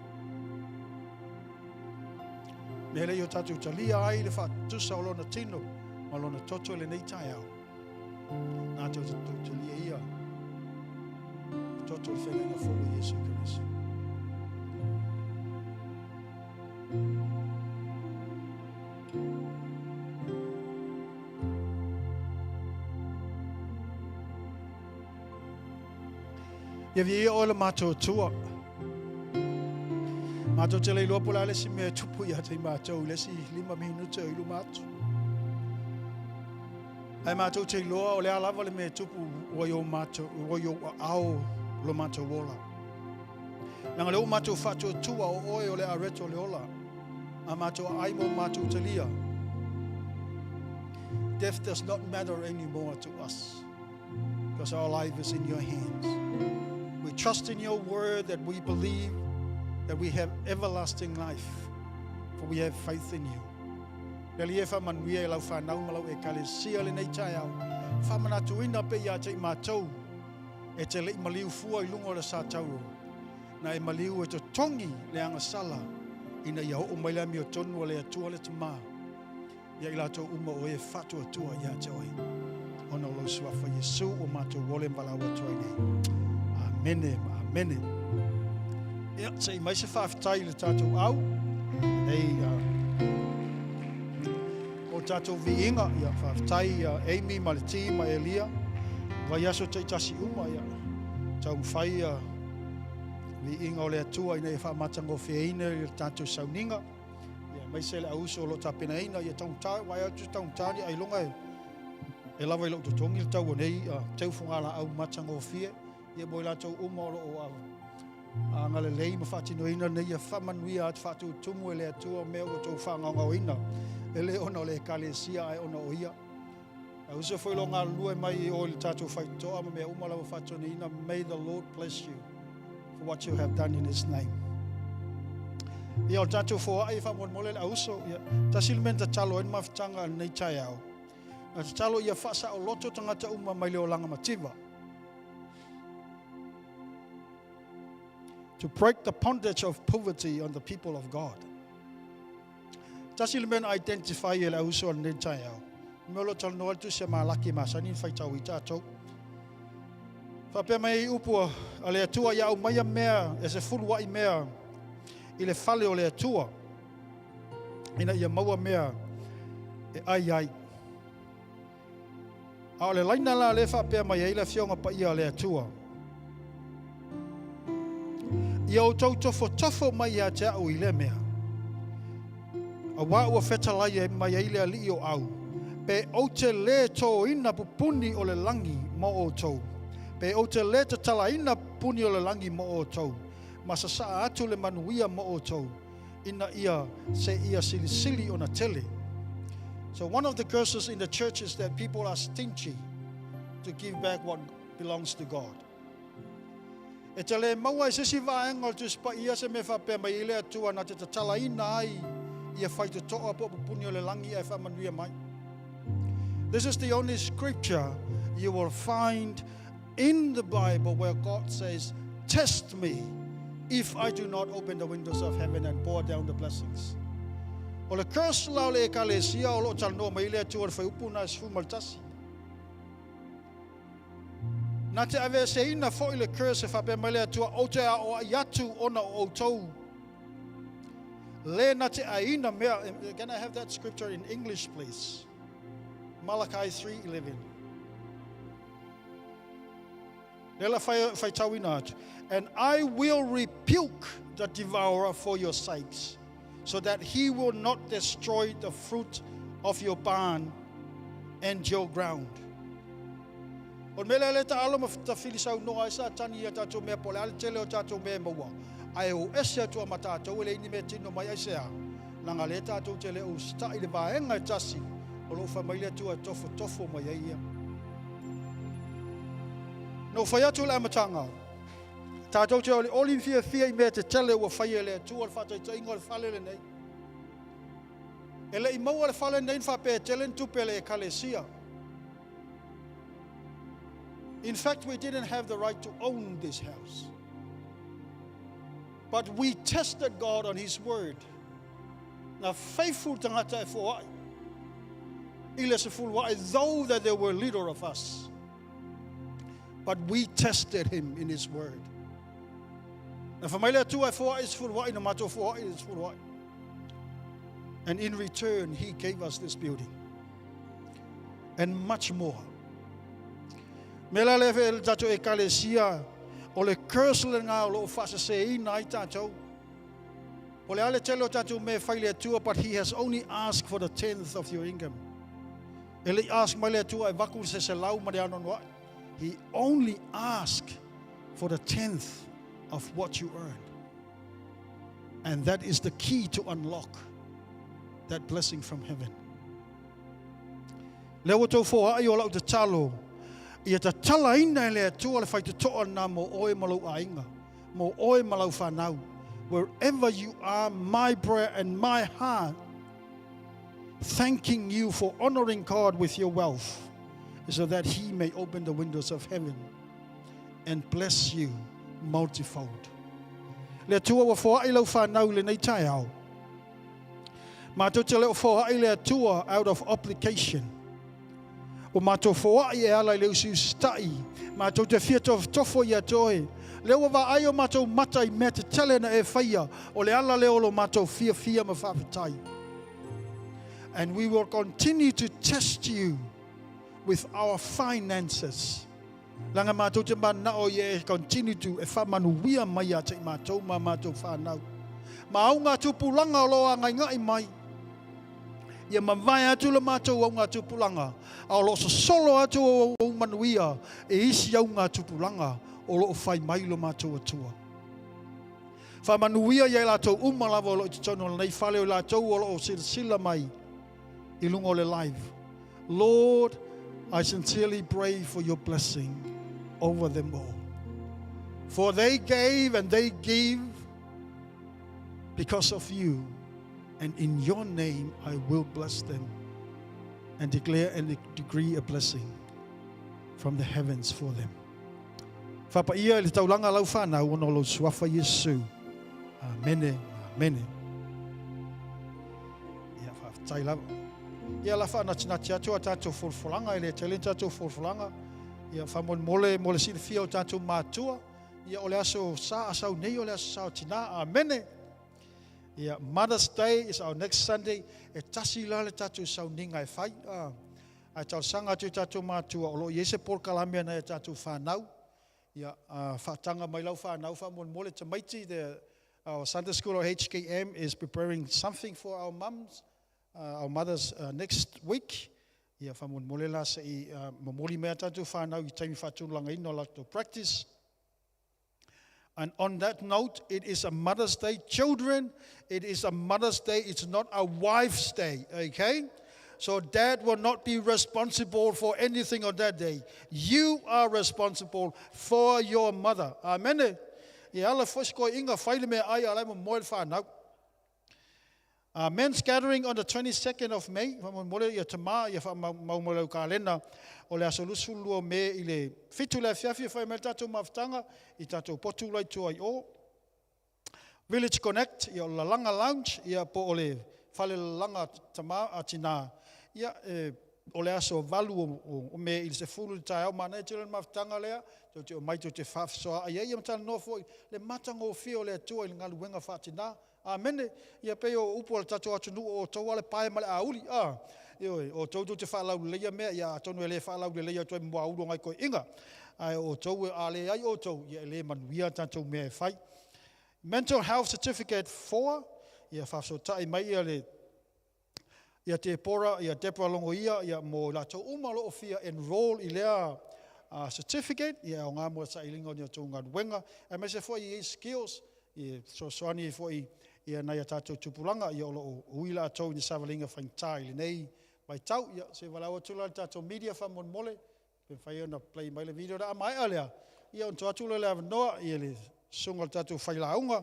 Mele yo tatu talia ai le whatusa o lona tino, ma lona toto le nei tai au. Nā tau te lia ia. Toto le whenga wholo Yesu Kirisu. Ia via o le mātou tua. Mātou te leilua pula le si mea tupu ia te mātou le si 5 minuta I lu mātou. Ai mātou te loa o le alawa le mea tupu o yo mātou, o yo ao lo mātou wola. Nanga leo mātou whatua tua o oe o le areto le ola. A mātou aimo mātou te lia. Death does not matter anymore to us because our life is in your hands. We trust in your word that we believe that we have everlasting life, for we have faith in you. Leli e whamanuia e lau whanau malau e kalesia le nei tai au. Whamanatuina pe ia te mātou e te lei maliu fua I lungo le sa tauro. Na e maliu e te tongi le anga sala ina ia o mai le mi o tonu o le atua le tama. Ia I lato uma o e whatu atua ia te oi. Ona o lau suafa Yesu o mātou wole mbalaua toi nei. Amene, amene. Ia, te I mai se whaafitai le tātou au. Ei, o tātou viinga, ia whaafitai Amy, Maliti, ma Elia. Vai aso te tasi uma, ia. Tau mwhai viinga o le atua ina e whaamatango whieina I le tātou sauninga. Ia, mai se le auso o lo tāpena ina, ia tau tāi, vai atu tau tāni, ai longa e lawa I lo tutongi le tau nei, tau whungala au matango whie. Ia boi lātou uma o lo o au. Ngale lei ma whatino ina nei a whamanuia at whatu tumu e le atua mea o tau whanganga o ina. E le ona o le kalesia ai ona o ia. A usa foi lo ngā lua mai o le tātou whaitoa ma mea umala wa whatino ina. May the Lord bless you for what you have done in His name. Ia o tātou fōa ai whamon mole le auso. Tasilmen ta talo en mawhitanga nei tai au. Ta talo ia whasa o loto tangata uma mai leo langa mativa. To break the bondage of poverty on the people of God. Tasilmen identify ele auso an nentai au. Melo tal no altu se malaki masani faitau I tātou. Whapea mai upua a le atua ia au maia mea e se fulua I mea I le fale o le atua. Ina ia maua mea e ai. A le laina la le whapea mai e ila fionga pa ia le atua. Ia o tau tofo mai ia te au I le mea. A wā ua whetalai e mai eile a li o au. Pe o te le tō ina pupuni o le langi mo o tau. Pe o te le te tala ina puni o le langi mo o tau. Masa saa atu le manuia mo o tau. Ina ia se ia sili sili o na tele. So one of the curses in the church is that people are stingy to give back what belongs to God. E te le maua e sisi vaenga o tu spa ia se me whapea mai ile atua na te tala ina ai ia whai te toa po pupuni o le langi e whamanuia mai. This is the only scripture you will find in the Bible where God says, test me if I do not open the windows of heaven and pour down the blessings. O le curse lau le ekalesia o lo talanoa mai ile atua whai upu na sifu maltasi. Na te ave se ina fo i le curse e whapea mai le atua o te a o iatu ona o tau. Le na te a ina mea, can I have that scripture in English please? Malachi 3:11. Lela whai tauina atu. And I will rebuke the devourer for your sakes, so that he will not destroy the fruit of your barn and your ground. O mele le ta alo ta filisau no ai sa tani ia tatou mea pole ale tele o tatou mea maua. Ai o ese atua ma tatou ele ini me tino mai ai sea. Langa le tatou tele o sta i le vaenga tasi. O lo whamaile atua tofo mai ai ia. No whai atu le amatanga. Tatou te oli olin fia i mea te tele ua whai ele atua le whatai ta ingo le whale le nei. Ele i maua le whale nei whape tele ntupe le e kalesia. In fact, we didn't have the right to own this house. But we tested God on His word. Now, faithful tangata e fōai. Ile se fulwai, though that they were leader of us. But we tested Him in His word. Now, whamaile atua e fōai is fulwai, no mato fōai is fulwai. And in return, He gave us this building. And much more. Mela lewe el tatou e kalesia o le curse le ngā o lo whasa se ina ai tatou. O le ale telo tatou me whaile atua, but he has only asked for the 10th of your income. Ele ask mai le atua e waku se lau mare ano noa. He only asked for the 10th of what you earned. And that is the key to unlock that blessing from heaven. Lewa tau fōa ai o lau te talo. Ia ta tala ina le atua le whai te toa nā mo oe malau ainga, mo oe malau whanau. Wherever you are, my prayer and my heart, thanking you for honoring God with your wealth, so that He may open the windows of heaven and bless you multifold. Le atua wa whoai lau whanau le nei tai au. Mātou te leo whoai le atua out of obligation. O mātou whoai e ala i leo siu stai. Mātou te fia tofo i atoe. Leo wa ai o mātou matai mea te tele na e whaia. O le ala leo lo mātou fia ma whawhatai. And we will continue to test you with our finances. Langa mātou te mana o ye continue to e whamanuia mai a te mātou ma mātou whanau. Ma au ngā tupulanga o loa ngai mai. Ia mawai atu le mātou au ngā tupulanga. Ao lo solo atu o manuia e isi au ngā tupulanga o lo whai mai lo mātou atua. Wha manuia ia lātou umalawa o lo i tonu nei whale o lātou o lo sila mai i lungo le live. Lord, I sincerely pray for your blessing over them all. For they gave and they give because of you. And in your name I will bless them and declare and decree a blessing from the heavens for them. Whapaia le taulanga lau whanau ono lo suafa Yesu. Amene, amene. Ia whaftai lau. Ia la whana tinati atua tātou fulfulanga, ele tele tātou fulfulanga. Ia whamon mole sila fia o tātou mātua. Ia ole aso sa asau nei ole aso sao tina. Amene. Yeah, Mother's Day is our next Sunday. E tasi la le tatu sau ninga e whai. Ai tau sanga tu tatu mātua. O lo iese por kalamia na e tatu whanau. Ia whatanga mai lau whanau. Whamon mole te maiti the our Sunday school or HKM is preparing something for our mums, our mothers next week. Ia whamon la sa I mamoli mea tātou whanau I taimi whatulanga ino la to practice. And on that note, it is a Mother's Day. Children, it is a Mother's Day. It's not a wife's day, okay? So dad will not be responsible for anything on that day. You are responsible for your mother. Amen. Ia ala fosko inga whaile mea ai alai mo moel whanau. Men's gathering on the 22nd of May. Mole ia tama ia maumole kalena o le asolusulu me I le fitu le fiafi fai me tatou mafutanga I tatou potu lai tu ai o. Village Connect ia o la langa lounge ia po o le fale langa tama atina ia o le aso valu o me I se fulu tai au mana tele mafutanga lea te o mai te fafsoa ia ia mtana no fo le matango fio le tu I ngalu wenga fatina. Amen. Ia pe o upo tatou atunu o tau ale pae male auli. Ioi, o tau te whalau leia mea, ia tonu e le whalau le leia toi mua uro ngai koe inga. Ai o tau e ale ai o tau, ia le manuia tatou mea e whai. Mental Health Certificate 4, ia whafso tai mai ia le, ia te pora, ia Deborah longo ia mo la tau umalo o fia enroll I lea certificate, ia o ngā mua sa ilingo ni o tau ngā wenga. E me se fo I skills, ia so soani fo ia nai a tātou tupulanga, ia o uila atou ni savalinga whaintai le nei, mai tau, ia se walau atula tātou media whamon mole, pen whai ona play mai le video da mai alea, ia on tuatula le avanoa, ia le sunga tātou whailaunga,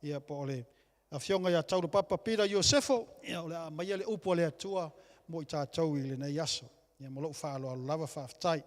ia po le a fionga ia tauru papa Pira Iosefo, ia o le a mai le upo le atua, mo I tātou I le nei aso, ia mo loo whaalo alo lava whaftai.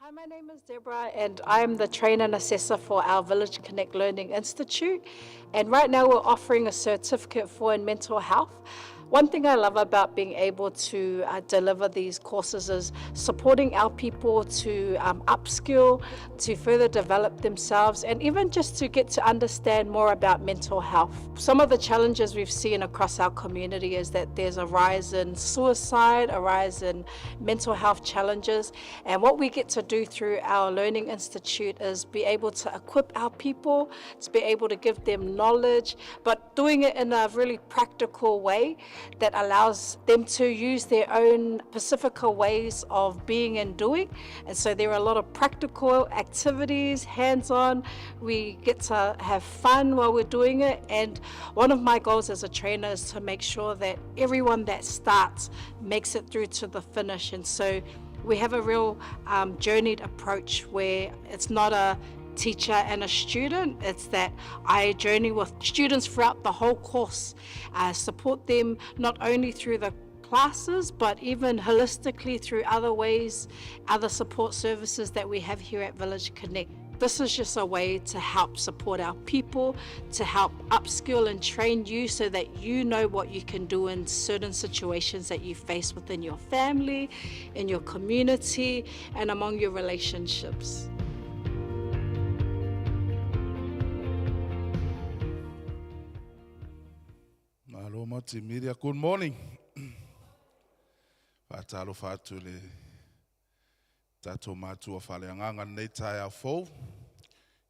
Hi, my name is Deborah and I'm the trainer and assessor for our Village Connect Learning Institute, and right now we're offering a certificate for in mental health. One thing I love about being able to deliver these courses is supporting our people to upskill, to further develop themselves, and even just to get to understand more about mental health. Some of the challenges we've seen across our community is that there's a rise in suicide, a rise in mental health challenges, and what we get to do through our Learning Institute is be able to equip our people, to be able to give them knowledge, but doing it in a really practical way that allows them to use their own Pacifica ways of being and doing. And so there are a lot of practical activities, hands-on. We get to have fun while we're doing it. And one of my goals as a trainer is to make sure that everyone that starts makes it through to the finish. And so we have a real journeyed approach where it's not a teacher and a student. It's that I journey with students throughout the whole course, support them not only through the classes, but even holistically through other ways, other support services that we have here at Village Connect. This is just a way to help support our people, to help upskill and train you so that you know what you can do in certain situations that you face within your family, in your community, and among your relationships. Alo mati media, good morning. Whatalo whatu le tato mātua whaleanganga nei tai au fau.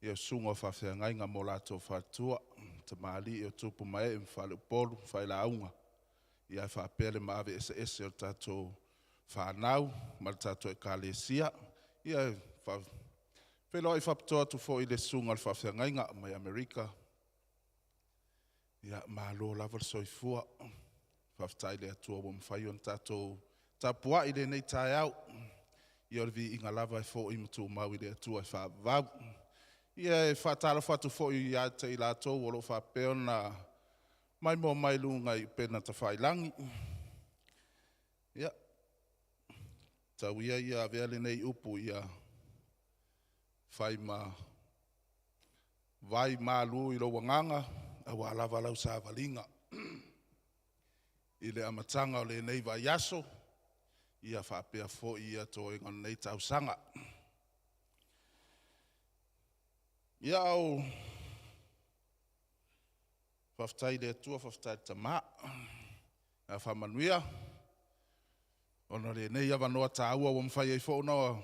Ia sunga whawhiangai ngā mo lato whatua. Te maali i o tupu mai e mwhale upolu, whailaunga. Ia e whapele maawe ese o tato whanau, ma tato e kālesia. Ia e whelo i whaptoa tu fo I le sunga le whawhiangai ngā mai Amerika. Ia malo lava soifua. Whaftai le atua wa mwhai on tato tapua I le nei tai au. Ia o vi inga lava e fo I mtu mau I le atua e whavau. Ia e whatala whatu fo I a te ilato wolo whapeo na mai mo mai lunga I pena ta whailangi. Ia. Tau ia veale nei upu ia whai ma vai malu I lo wanganga. Awa lava lau sa valinga. I le amatanga o le nei vai aso. Ia whapea fo ia to inga nei tausanga. Ia au whaftai le atua, whaftai tama. Ia whamanuia. Ono le nei awanoa ta aua wa mwhai ei fo na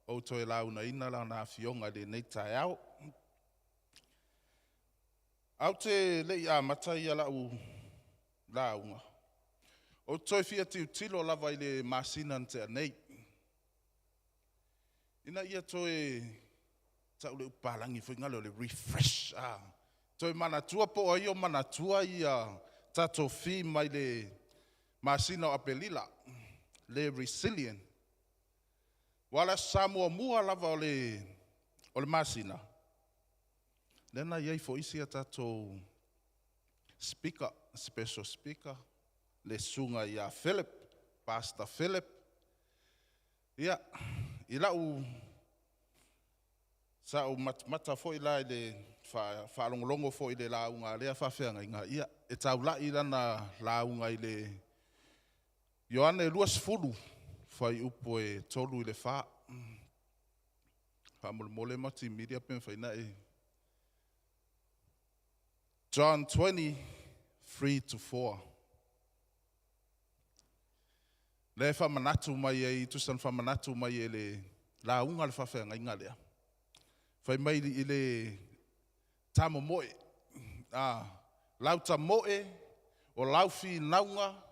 o to e launa ina la na fionga le nei tai au. Au te lei a matai ala u launga. O toi fia tiu tilo lava i le masina te anei. Ina ia toi tau le upalangi fo ngalo le refresh. Toi manatua po ai o manatua ia tato fi mai le masina o apelila. Le resilient. Wala Samoa mua lava o le masina. Lena iai fo isi tato speaker, special speaker. Le sunga ia Philip, Pastor Philip. Ia, ila u sa u mata fo ila le fa longo fo ile la unga le fa fenga inga ia e tau la ila na la unga ile Yohane luas fulu fai upo e tolu ile fa mole mati media pen fai na e John 20:3-4. Le fa manatu mai e tusan fa manatu mai e le la unga le fa fenga inga lea. Fai mai ile tamo moe. Lau ta moe o lau fi naunga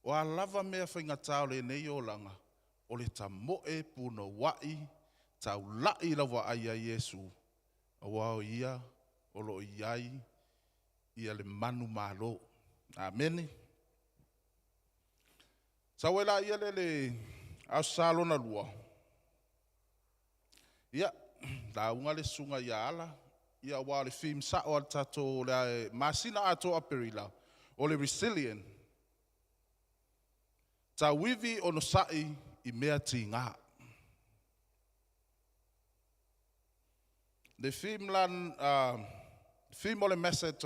o a lava mea fai ngatao le nei o langa o le ta moe puno wai tau lai lawa ai a Yesu. A wao ia o lo iai ia le manu malo. Amen. Sawela ia le asalo na lua. Ia, da unga le sunga ia ala, ia wa le film sa o tato le masina ato aperila, o le resilient. Ta wivi ono sai I mea tinga. Le film lan, film o le message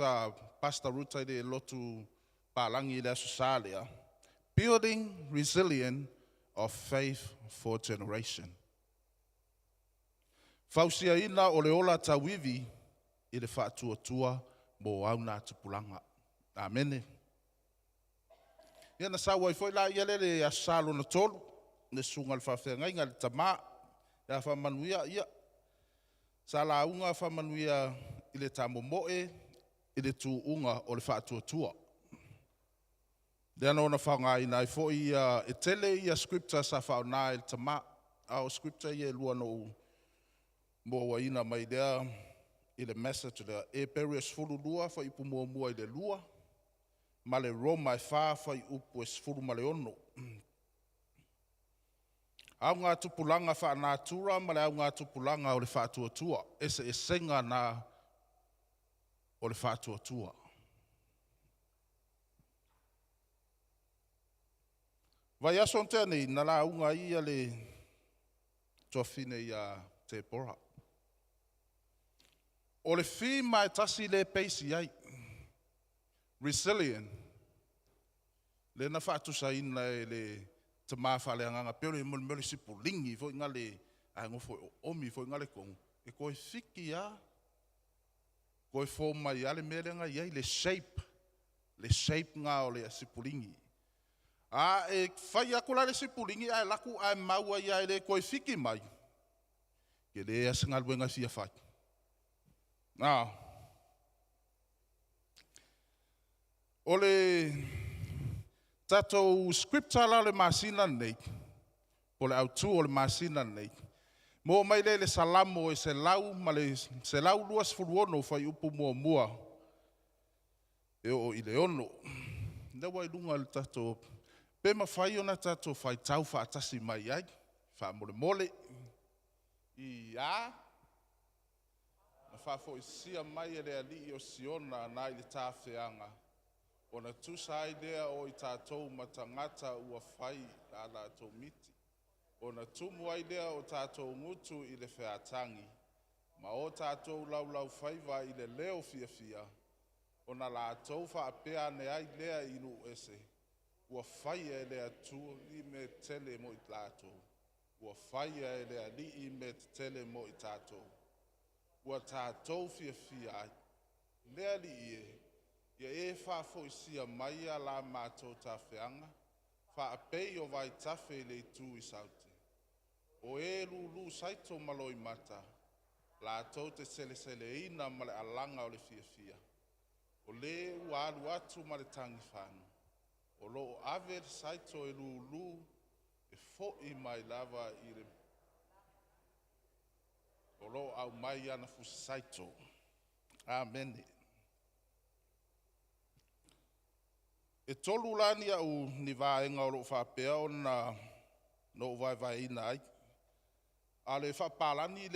Pastor Ruta de lotu palangi le susalia. Building resilient of faith for generation. Fausia ina o le ola tawivi I le whaatua mo au nā tupulanga. Amen. Ia na sawa I foi la ia le asalo na tolu. Ne sunga le whawhenga inga le tama. Ia whamanuia ia. Sa la unga whamanuia I le tamo moe. I le tu unga o le whaatua. Dena ona whaunga ina I foi e tele ia scripture sa whauna le tama. Au scripture ia lua no mo wa ina mai dea I le message le e perios fulu lua fa I pumua mua I le lua ma le Roma fa I upu es fulu ma le ono au ngā tupulanga fa natura ma le au ngā tupulanga o le fa tua ese e senga na o le fa tua vai aso tene na la unga ia le tofine ia te pora. O le fi mai tasi le peisi ai. Resilient. Le na whaatu sa ina le te mawhale anganga pero I mole sipulingi fo inga le ango fo omi fo inga le kong. E koe fiki a koe fo mai ale merenga iai le shape. Le shape nga o le sipulingi. E whai akula le sipulingi ai laku ai maua iai le koe fiki mai. Ke le ea singa luenga fia whai. O le tatou scripture la le masina nei. O le autu o le masina nei. Mo mai le salamo e se lau, ma le se lau luas furuono fai upu mua. E o I le ono. Lewa I lunga le tatou. Pe ma fai ona tatou fai tau fa atasi mai ai. Fa mole. Ia. Na whafo I sia mai e lea li o siona na I le tāwhianga. O na tusa idea o I tātou matangata ua whai a la tō miti. O na tumu idea o tātou ngutu I le whiatangi. Ma o tātou lau whaiva I le leo fia. O na la tau whaapea ne ai lea inu ese. Ua whai e lea tu I me tele mo I tātou. Ua whai e lea li I me tele mo I tātou. Ua tātou fia ai. Lea li ia e whafo I sia mai a la mātou tāwhianga. Whaapei o vai tawhi le tū I saute. O e lulu saito maloi mata. La tau te sele ina ma le alanga o le fia. O le ua alu atu ma le tangi whanu. O lo ave saito e lulu e fo i mai lava i le. O lo au mai ana fu saito. Amen. E tolu lani au ni vaenga o lo whapea o na no vai ina ai. A le whapalani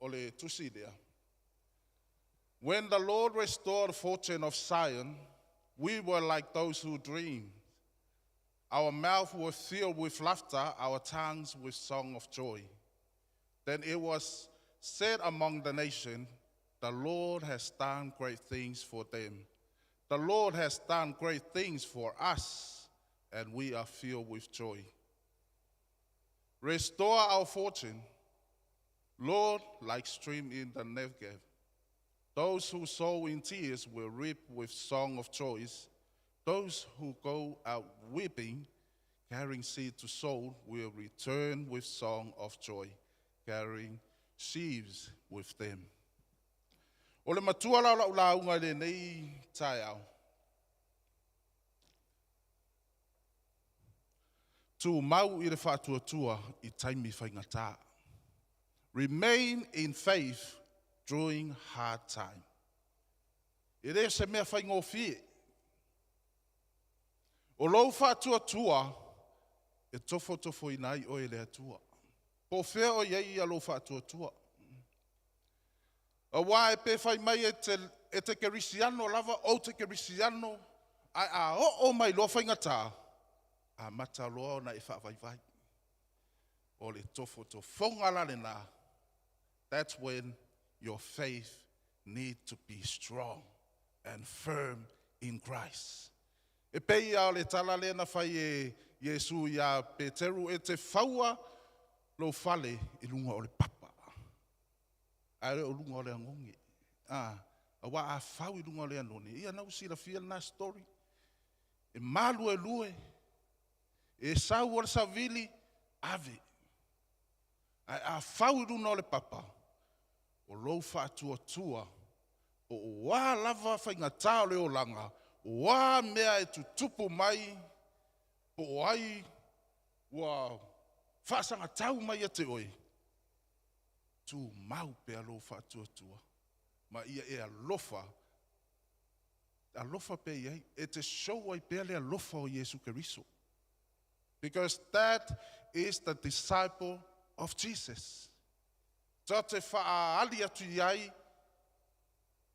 o le tusi lea. When the Lord restored the fortune of Zion, we were like those who dreamed. Our mouth was filled with laughter, our tongues with song of joy. Then it was said among the nations, the Lord has done great things for them. The Lord has done great things for us, and we are filled with joy. Restore our fortune, Lord, like stream in the Negev. Those who sow in tears will reap with song of joy. Those who go out weeping, carrying seed to sow, will return with song of joy, carrying sheaves with them. O le matua la unga le nei tai au. Tu mau I le whātua I taimi whaingata. Remain in faith during hard time. I re se mea whaingo fie. O lou whātua e tofo I nai o e le atua. Po whea o iei a lou whātua. A wā e pe whai mai e te kerisiano lava o te kerisiano ai a o mai lo whaingata. A mata loa na e whaavai. O le tofo ngala na. That's when your faith needs to be strong and firm in Christ. E pei au le tala lena whai e Yesu ia Peteru e te whaua lo fale I lunga o le papa. Aere o lunga o le angongi. A wā a whau I lunga o le anoni. Ia nau si la fia na story. E malu e lue. E sau o le savili ave. A whau I lunga o le papa. O lou whātua o wā lava whaingatā o leo langa, o wā mea e tutupu mai, o ai wā whaasanga tau mai a te oi. Tu mau pe alo whātua. Ma ia e alofa pe iei, e te show ai pe le alofa o Yesu Keriso. Because that is the disciple of Jesus. Tā te whaali atu iai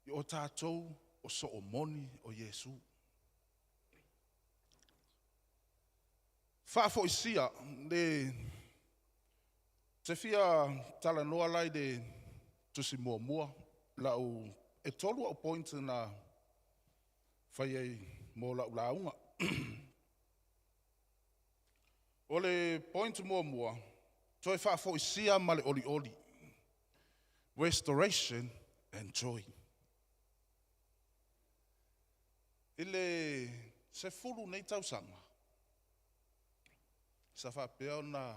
I o tātou o so o moni o Yesu. Whaafo isia, le te whia tala noa lai le tusi mua, lau e tolu o point na whai ei mō lau launga. O le point mua, toi whaafo isia ma le oli. Restoration and joy. Ile se fulu nei tausanga. Sa whapea na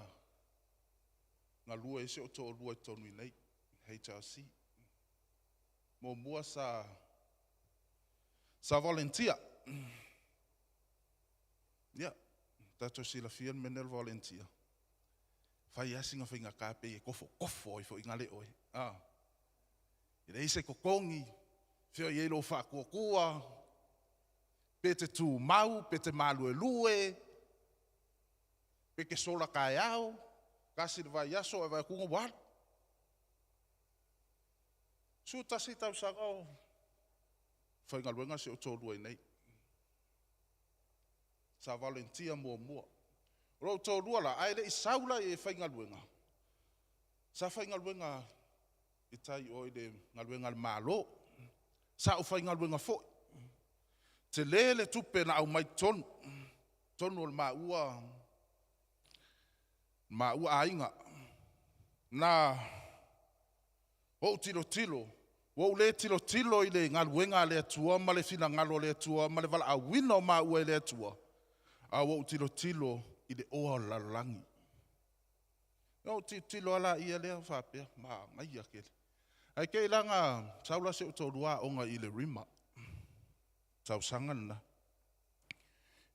ngā lua ese o tō lua tonu I nei, HRC. Mō mua sa volunteer. Yeah, tato sila fian menel volunteer. Whai asinga whainga kāpe e kofo I fo I ngale oe. I reise kokongi, whio I elo whakua, pe te tū mau, pe te malu e lue, pe ke sola kai au, kasi le vai aso e vai kunga wala. Su tasi tau sakao, whainga luenga se o tōlua I nei. Sa volunteer mua. Rau tōlua la, aile I saula e whainga luenga. Sa whainga luenga, I tai o I le ngaluenga le malo, sa o whai ngaluenga fo. Te lele tupe na au mai tonu o le maua ainga. Na o tilo, o le tilo I le ngaluenga le atua, ma le fina ngalo le atua, ma le vala a wina o maua le atua. A o tilo I le oa lalangi. O tilo ala ia lea whapea, ma ngai akele. Ai kei langa saula se utorua onga i le rima. Tau sangana.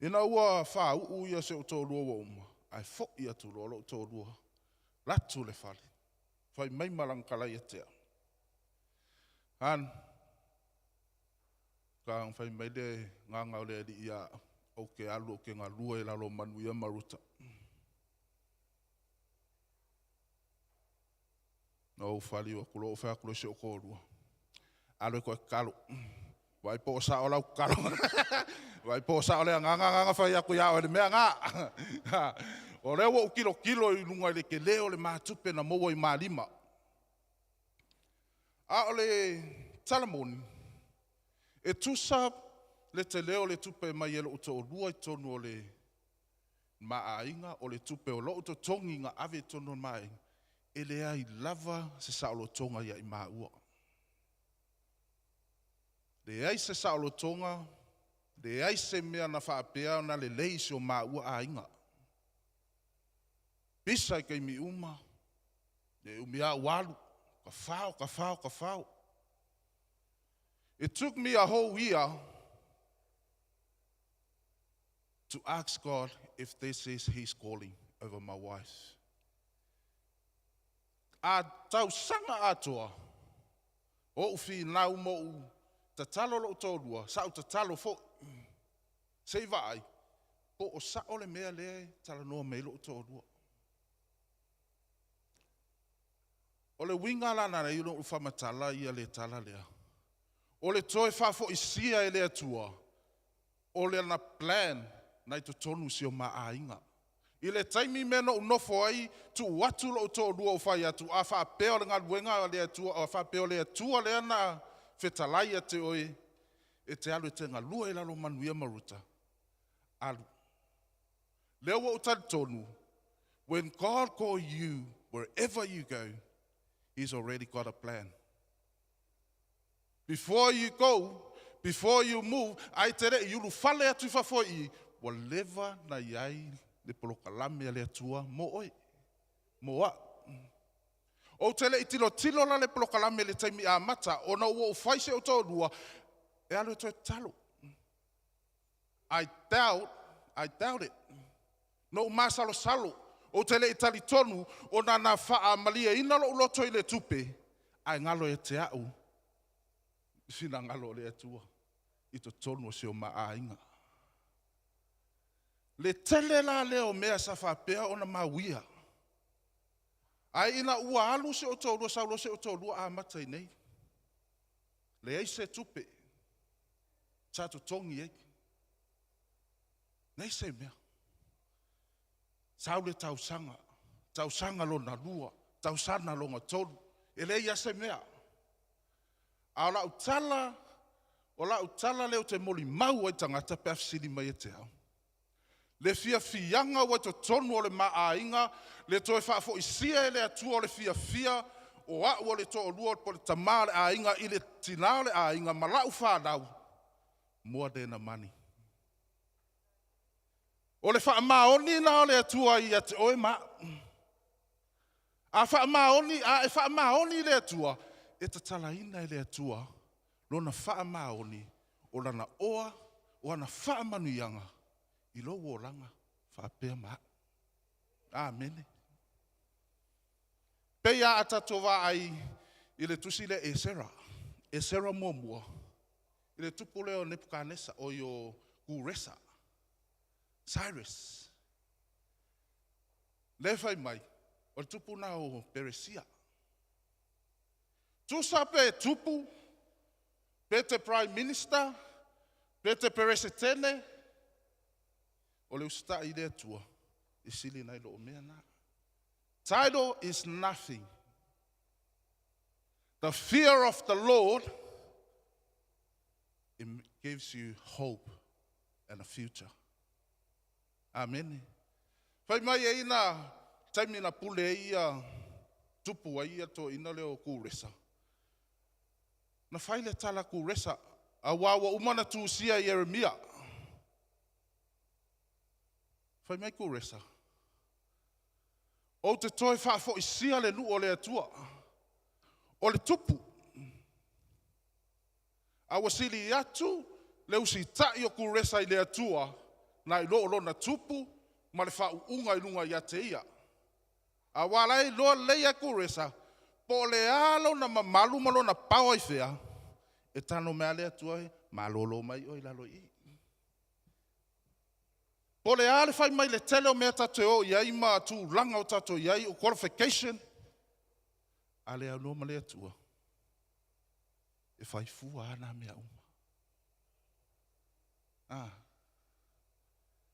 Ina ua wha uu ia se utorua wa uma. Ai fo ia tu lolo utorua. Latu le whale. Whai mai marang kalai atea. Han. Kang whai mai le nganga le di ia o ke alu o ke ngā lua e lalo manu ia maruta. No whali o kulo o whea kulo se o kōrua. Alo e koe kalo. Wai po sa o lau kalo. Wai po sa o lea nganga whai aku ia o le mea ngā. O leo o kilo i lunga i le ke leo le mātupe na moa i mārima. A o le talamoni. E tusa le te leo le tupe mai e lo uto o lua i tonu o le maainga o le tupe o lo uto tongi nga ave tonu mai. E le ai lava se saolo tonga ia i maua. Le ai se saolo tonga, le ai se mea na whaapea na le leisi o maua a inga. Pisa i kei mi uma, le umia walu, ka whao. It took me a whole year to ask God if this is His calling over my wife. A tau sanga atoa, o uwhi nau mo u tatalo lo tōrua, sa u tatalo fo, sei vai, po o sa ole mea lea tala noa mei lo tōrua. O le winga lana na iuno uwhamatala ia le tala lea. O le toe whafo isia e lea tua, o le na plan na i to tonu si o maainga. I le taimi mena unofo ai tu watu lo to lua o fai atu a fa peo le ngaluenga le atu a fa peo le atu le na fetalai te oi e te alu te ngalua e lalo manuia maruta alu leo o tonu when God call you wherever you go He's already got a plan before you go before you move ai tere i ulu fale atu fa foi whatever na yai le polokalame le atua mo oi. Moa. O tele i tilo la le polokalame le taimi a mata o na ua ufaise o tōrua e alo to talo. I doubt it. No masalo salo. O tele i tali tonu o na faa malia ina lo uloto i le tupe ai ngalo e te au. Sina ngalo le atua. I to tonu o se o maainga. Le tele la leo mea sa whapea o na mawia. Ai ina ua alu se o tōrua, saulo se o tōrua a matai nei. Le ei se tupe. Tato tongi ei. Nei se mea. Saule tau sanga lo na lua, tau sana lo ngā tōru. E le ia se mea. A la utala leo te moli mau ai tangata pe afsini mai e te au. Le fia fianga wa to tonu o le maainga, le toe whaafo isia e le atua o le fia o a o le to o lua po le tamare ainga i le tinale ainga malau whanau. Mua dena mani. O le whaamaoni na o le atua i ate oe ma. A whaamaoni le atua, e ta talaina i le atua, lona whaamaoni o lana oa o ana whaamanuianga. I lo wolanga whapea maa. Amen. Peia atatova ai i le tusi le Esera. Esera mua. I le tupu leo Nebuchadnezzar o yo Kuresa. Cyrus. Le fai mai. O le tupu na o Peresia. Tusa pe tupu. Pe te prime minister. Pe te peresetene. O le usta i le tua, i sili nai lo o mea na. Title is nothing. The fear of the Lord, it gives you hope and a future. Amen. Whai mai e ina, taimi na pule ia, tupu a ia to ina leo Kuresa. Na whaile tala Kuresa, a wawa umana tu sia Jeremia. Whai mai Kuresa. O te toi whaafo i sia le nu o le atua. O le tupu. Awa sili atu, leu si tai o kuresa i le atua, na i loo na tupu, ma le wha unga i lunga i ate ia. A walai loa leia kuresa, po le alo na mamalu malo na pawa i fea, e tano mea le atua e, malolo mai o i lalo i. Po le ale fai mai le tele o mea tato o iai ma tu langa o tato iai o qualification, a le au ma le atua. E fai fua ana mea uma.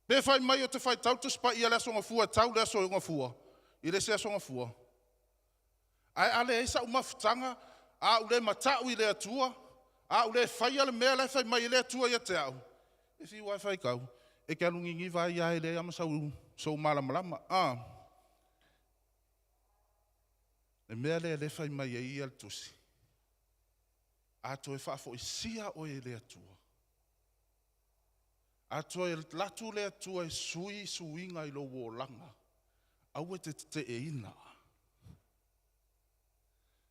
Pe fai mai o te fai tau te spa ia le asonga fua, tau le asonga fua. I le se asonga fua. Ai ale eisa umafutanga, a ule matau i le atua, a ule fai ale mea le fai mai le atua ia te au. E fi wai fai kau, e ke anungi ngi vai ia le ama sau malamalama. E mea le fai mai ia le tusi. A to e whaafo i sia o e le atua. A to e latu le atua e sui suinga i lo langa. Au e te e ina.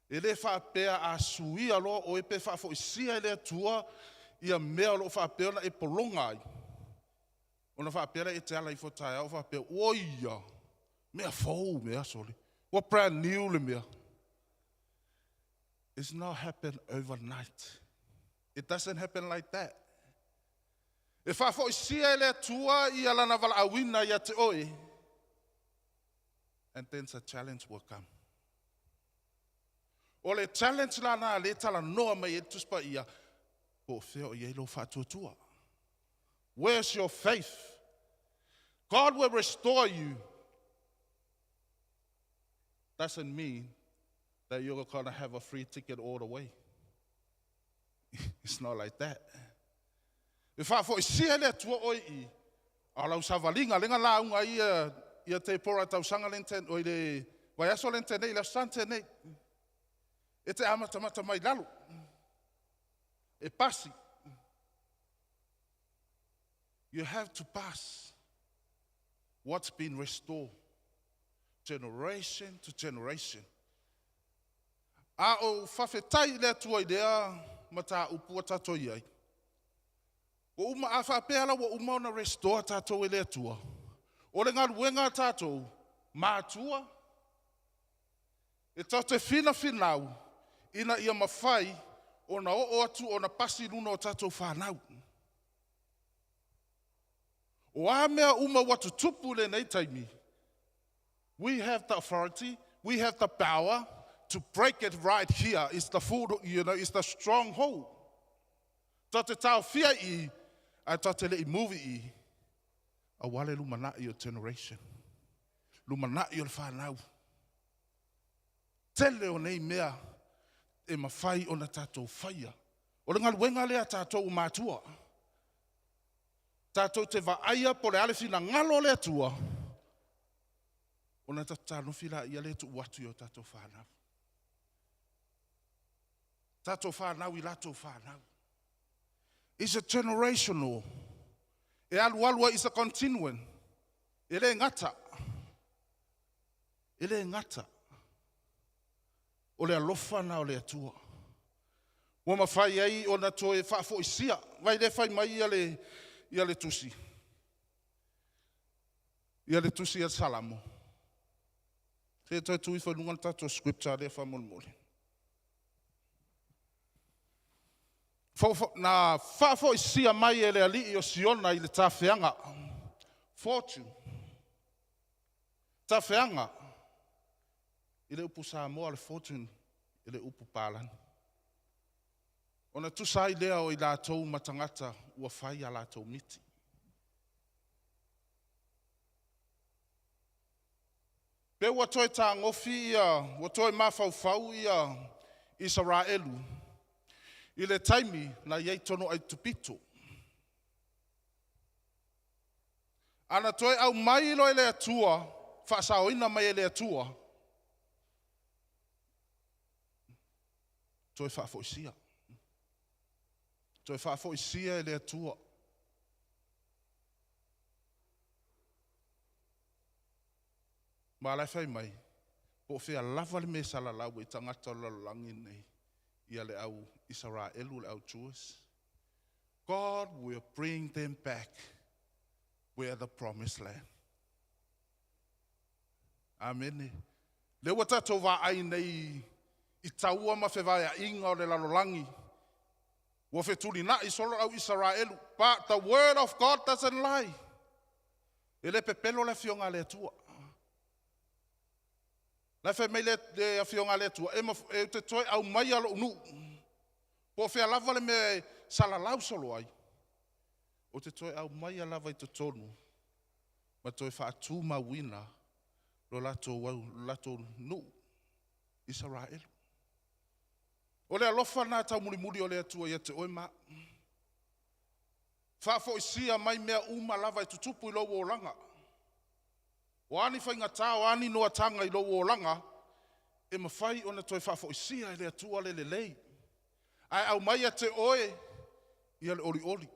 E le whaapea a sui alo o e pe whaafo i sia i le atua ia mea lo whaapea na e polonga ai. O na whaapea e te ala i fotai au whaapea oia. Mea fau mea soli. What brand new le mea. It's not happen overnight. It doesn't happen like that. E whaafo i sia ele atua I ala na wala awina ia te oe. And then the challenge will come. O le challenge la na le tala noa mai e tuspa ia. Po feo i elo whatuatua. Where's your faith? God will restore you. Doesn't mean that you're going to have a free ticket all the way. It's not like that. If I for see le tua oi I ala usavalinga lenga la unga ia te pora tau sanga lenten oi le vai aso lenten nei la sante nei. E te amata mai lalo. E pasi. You have to pass what's been restored generation to generation. A o whawhetai lea tua I lea mata upua tato iai. O uma a whapea wa uma ona restore tato I lea tua. O le ngā ruenga tato mātua. E tau te whina whinau ina ia mawhai o na o atu o na pasi luna o tato whanau. O a mea uma watu tupu le nei taimi. We have the authority, we have the power to break it right here. It's the food, it's the stronghold. Ta te tau fia I, a ta te lei movie I, a wale lumana I o generation. Lumana I o le whanau. Tele o nei mea, e mawhai o na tātou whaia. O le ngaluenga lea tātou mātua. Tātou te vaaia po le alewhina ngalo lea tua. O na tātou whila ia le tu watu o tātou whanau. Tātou whanau I lātou whanau. It's a generational. E alualua is a continuing. E le ngata. E le ngata. O le alofa na o le atua. Wa mawhai ai o na toe whaafo I sia. Vai le whai mai ia le tusi. Ia le tusi ia salamo. Te toi tui whanungan tato scripture le whamolmole. Na whaafo I sia mai e le ali o siona I le tawhianga. Fortune. Tawhianga. I le upu Samoa le fortune. I le upu Palan. O na tusai lea o I lātou matangata ua whai a lātou miti. Pe ua toi tā ngofi ia, ua toi mawhauwhau ia Israelu. I le taimi na iei tono ai tupito. Ana toi au mai lo ele atua, whaasaoina mai ele atua. Toi whaafoisia. Toi whaafoisia ele atua. Ma lai whai mai, po whea lava le me sala lau I tangata lalangi nei. ia le au Israelu le au Jews, God will bring them back where the promised land. Amen. Le wa tatou wa ai nei I taua ma whewaya inga o le lalolangi. Wa wheturi na I solo au Israelu. But the word of God doesn't lie. E le pepelo le fionga le tua. Le fe mei le fionga le tua. E te toi au mai alo unu. Po whea lava le me salalau solo ai. O te toi au mai lava I te tonu. Ma toi whaatu ma wina. Lo lato nu. Israelu. O le alofa nā tau muri o le atua ia te oima. Whafo isia mai mea uma lava I tutupu I lowo o langa. O ani whainga tā, o ani noa tanga I lowo o langa. E mawhai o na toi whafo isia I le atua le lei. Ai au mai a te oe, ia le ori ori.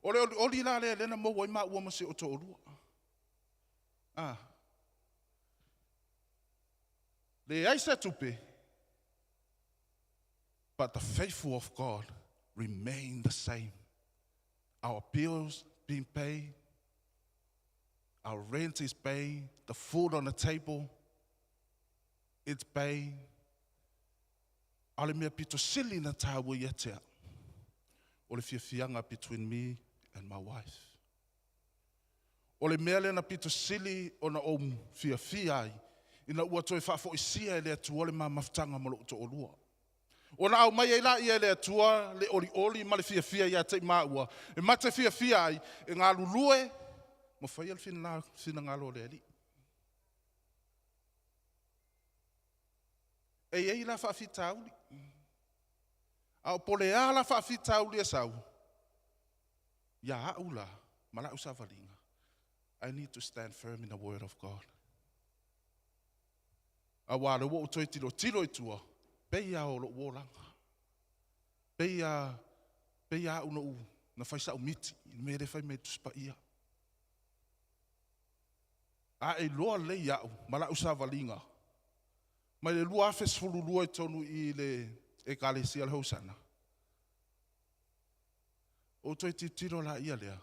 O le ori ori la le lena mo wai maa ua mase o to orua. Le aisa tupe. But the faithful of God remain the same. Our bills being paid, our rent is paid, the food on the table, it's paid. Ale mea pito sili na tawa yetea. Ole fianga between me and my wife. Ole mea le na pito sili ona fia ina ua toi whafo isia le atua le maftanga malo to olua. Ona au mai la ia le atua le oli ma le fia ia te maua. E mate fia ai e ngā lulue mo whai al fina ngalo le ali. E la whawhita auli. Au pole a la whawhita auli e sau. Ia aula, mala usavalinga. I need to stand firm in the word of God. A wale wo toi tilo I tua. Peia o lo wolanga. Peia uno u na faisa o miti, me re fai me tuspa ia. A e loa le iau, mala usavalinga. Ma le lua afes fulu lua I tonu I le ekalesia le Hosanna. O toi tiro la ia lea.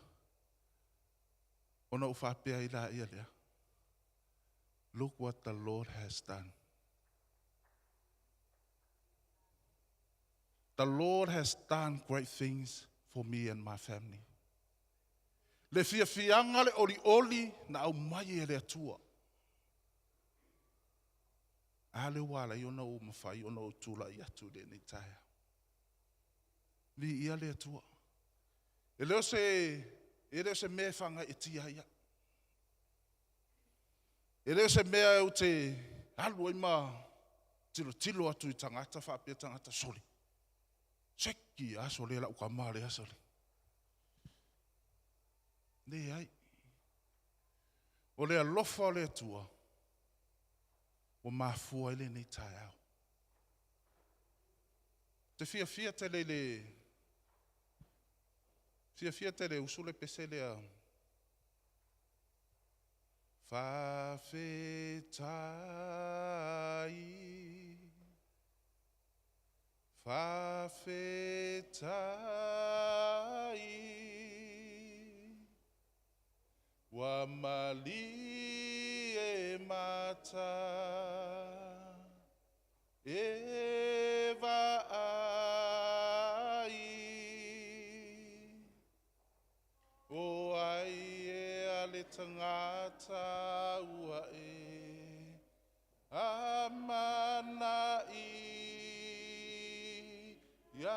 Ona ufapea I la ia lea. Look what the Lord has done. The Lord has done great things for me and my family. Le fianga le oli na au mai e le atua. Ale wala I ona o mawhai ona o tula I atu le ni taia. Ni ia le atua. E leo se mea whanga e tia ia. E leo se mea o te alu ima tilo atu I tangata whapea tangata soli. Seki aso le la ukamare aso le. Ne ai. O le alofa o le atua. O mafua ele nei tai au. Te fia te le fia te le usule pese le a Fafetai wa mali e mata eva ai o ai e ale tangata ua e amanai Yai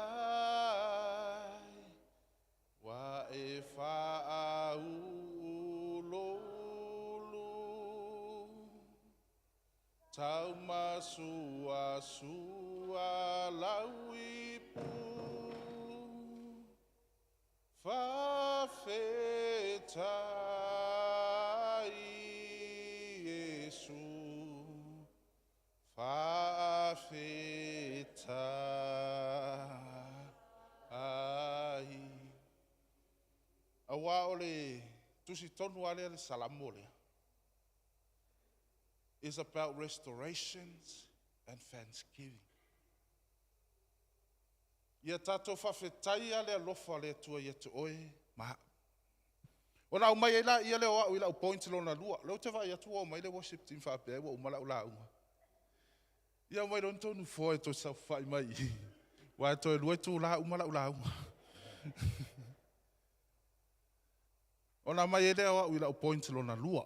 wa e fa'aululu tau masua lauipu fa'afetai Yesu Awa ole tusi tonu ale le salamu ole. It's about restorations and thanksgiving. Ia tātou whawhetai a lea lofa lea tua ia te oe maha. O na umai ila ia leo au ila upointi lona lua. Leo te vai atua o mai le worship team whapea wa umala ula unga. Ia mai ron tonu foe to sa whai mai. Wa to e lue tu la umala ula unga. O na mai leo au ila upointi lona lua.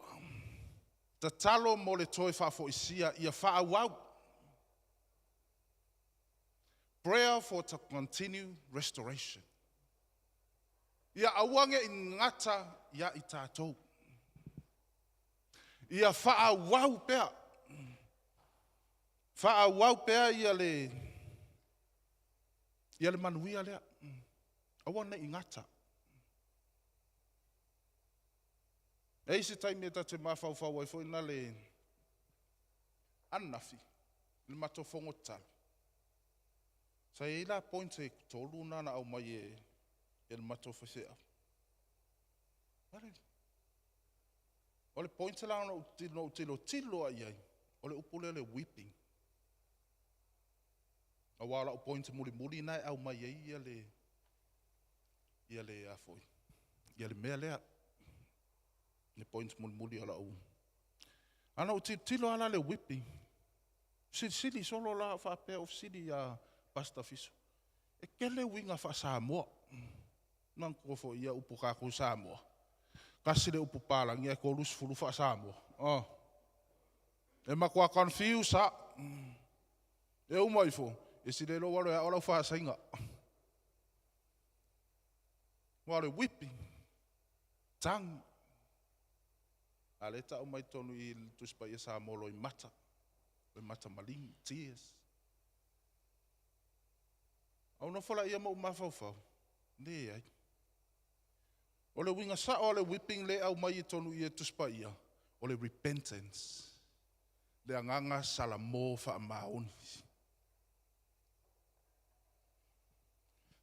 Ta talo mo le toi whafo isia ia wha wau. Prayer for to continue restoration. Ia awange I ngata ia I tātou. Ia wha wau pea. Wha wau pea ia le manuia lea. Awana I ngata. Eisi taimi e ta te mawhauwhau ai fo ina le anafi. Le matofongo tala. Sa e la point e tolu nana au mai e le matofesea. O le point la no tilo ai ai. O le upule le weeping. A wala o point muri nai au mai e ia le afoi. Ia le mea lea. Le point muri ala u. Ana o tilo ala le weeping. Sili solo la whapea of sili a pasta fiso. E kele winga wha Samoa. Nang kofo ia upu kako Samoa. Kasi le upu palang ia ko lus fulu wha Samoa. E makua confuse ha. E umaifo. E si le lo walo ya ola wha sainga. Wale whipping. Tang. Aleta umai tonu I tuspa ia Samoa lo I mata. Lo mata maling. Tears. Au no fola ia mo mafau. Ne ai. O le winga sa o le whipping le au mai tonu ia tuspa ia. O le repentance. Le anganga salamo fa maoni.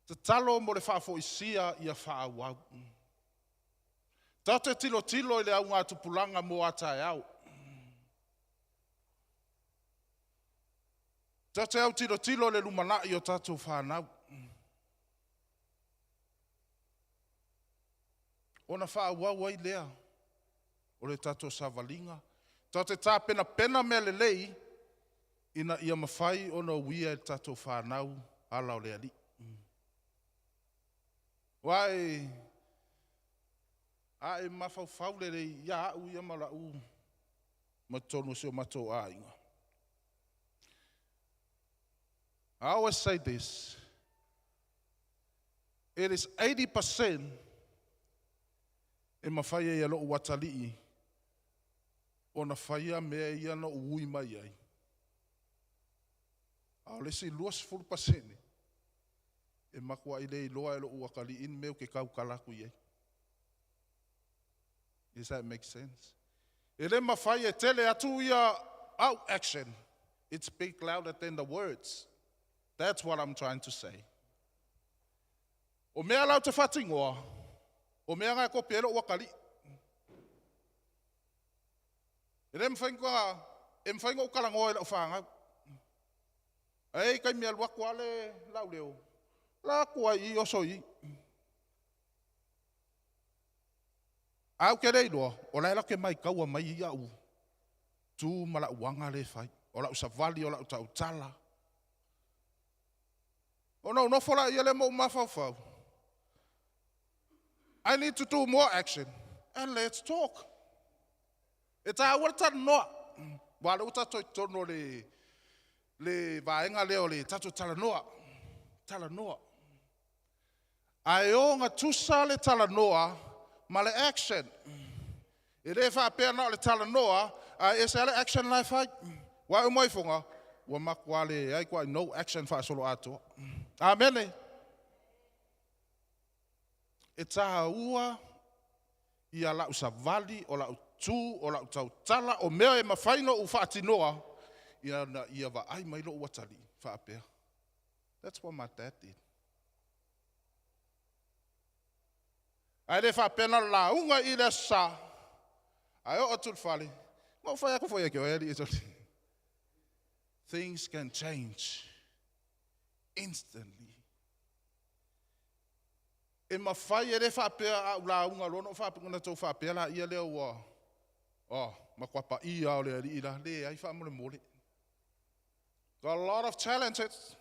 Te talo mo le fa'afo isia ia fa'awau. Tate tilo le au ngā tupulanga mo atai au. Tate au tilo le lumana I o tatou whanau. Ona whaawau ai lea. O le tatou savalinga. Tate tā pena mea le lei. Ina ia mawhai ona uia e tatou whanau. Ala o le ali. Wai. A e mawhau le rei. Ia au ia marau. Matonu se o matou a inga. I always say this. It is 80% e mawhaia ia lo watali'i o na whaia mea ia no ui mai ai. Ao le si 2% e makua I le loa e lo uakali in meo ke kau kalaku iei. Does that make sense? E le mawhaia tele atu ia out action. It speaks louder than the words. That's what I'm trying to say. O mea lau te whatingoa, o mea ngai ko pēro wakali. E re mwhaingo o kalangoa I lau whangau. Ei, kai mea lua kua le lau leo. La kua I oso I. Au ke reiloa, o lai ke mai kaua mai I au. Tu mala uanga le whai. O lau savali, o lau tau tala. Oh no fola ia le mo mafau. I need to do more action. And let's talk. It's our turn no. Wala uta toi tono le vaenga leo le tatu tala noa. Ai o nga tusa le tala noa ma le action. E re fa pe na le tala noa, ai ese le action life ai. Wa o moi fonga, wa makwale ai kwa no action fa solo ato. Amen. E taha ua ia lau savali o lau tu o lau tautala o mea e mawhaino u whaatinoa ia wa ai mai lo watali whaapea. That's what my dad did. Ai le whaapea na launga I le sa. Ai o atul whale. Mau whai ako whai ake o eri e toti. Things can change instantly. E mawhai e re whapea a ula unga rono whapea tau whapea la ia leo wa. Makwapa ia o le ira le ai whamole mole. Got a lot of challenges.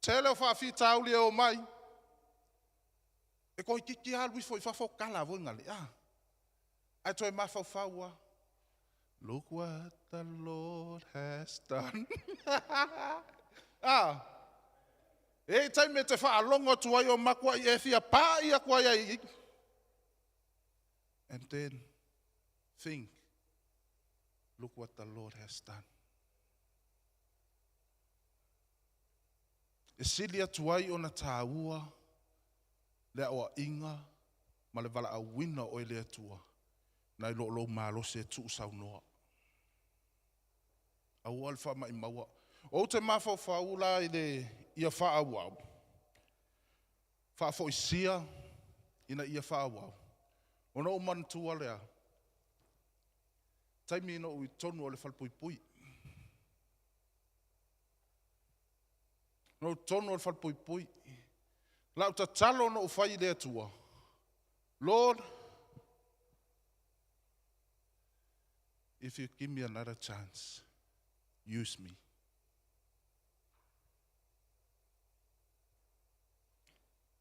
Tele o whawhi tau leo mai. E koi kiki halwi fo I whafo kala vo ngale. Ai toi mawhau look what the Lord has done. E tai me te whaalongo tuai o makua I e fia pā ia kua ia. And then think, look what the Lord has done. E silia tuai o na tāua, lea oa inga, ma le wala a wina o e lea tua, na I lo malo se tu sau noa. A ua le wha mai maua. O te mawhau whaula I le ia wha awau. Wha fo I sia, ina ia wha awau. O no mantua lea. Taimi ino ui tonu o le whalpui pui. No tonu o le whalpui pui. Lau ta talo no whai lea tua. Lord, if you give me another chance, use me.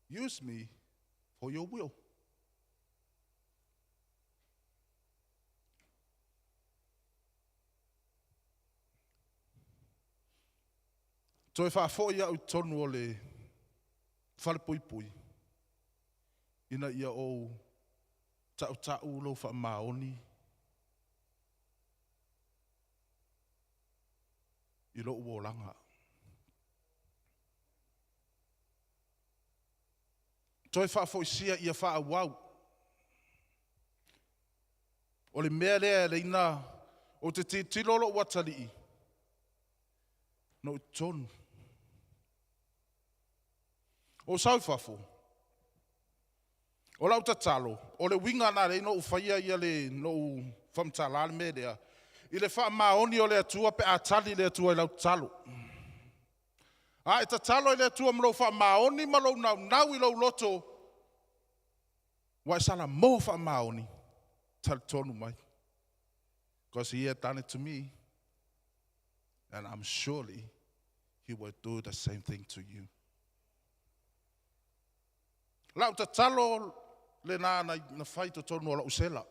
Use me for your will. Toi whafo ia u tonu o le whalepui pui. Ina ia o tau lo wha maoni. I lo uolanga. Toi whafo isia ia wha awau. O le mea lea le ina o te tilolo watali'i. No tonu. O sau whafo. O lau tatalo. O le winga na le no uwhaia ia le no whamtalale me lea. I le wha maoni o le atua pe atali le atua I lau talo. E tatalo I le atua mlo wha maoni malo nau I lau loto. Wai sala mo wha maoni. Tal tonu mai. Because he had done it to me. And I'm surely he will do the same thing to you. Lau ta talo le na whai to tonu o la usela.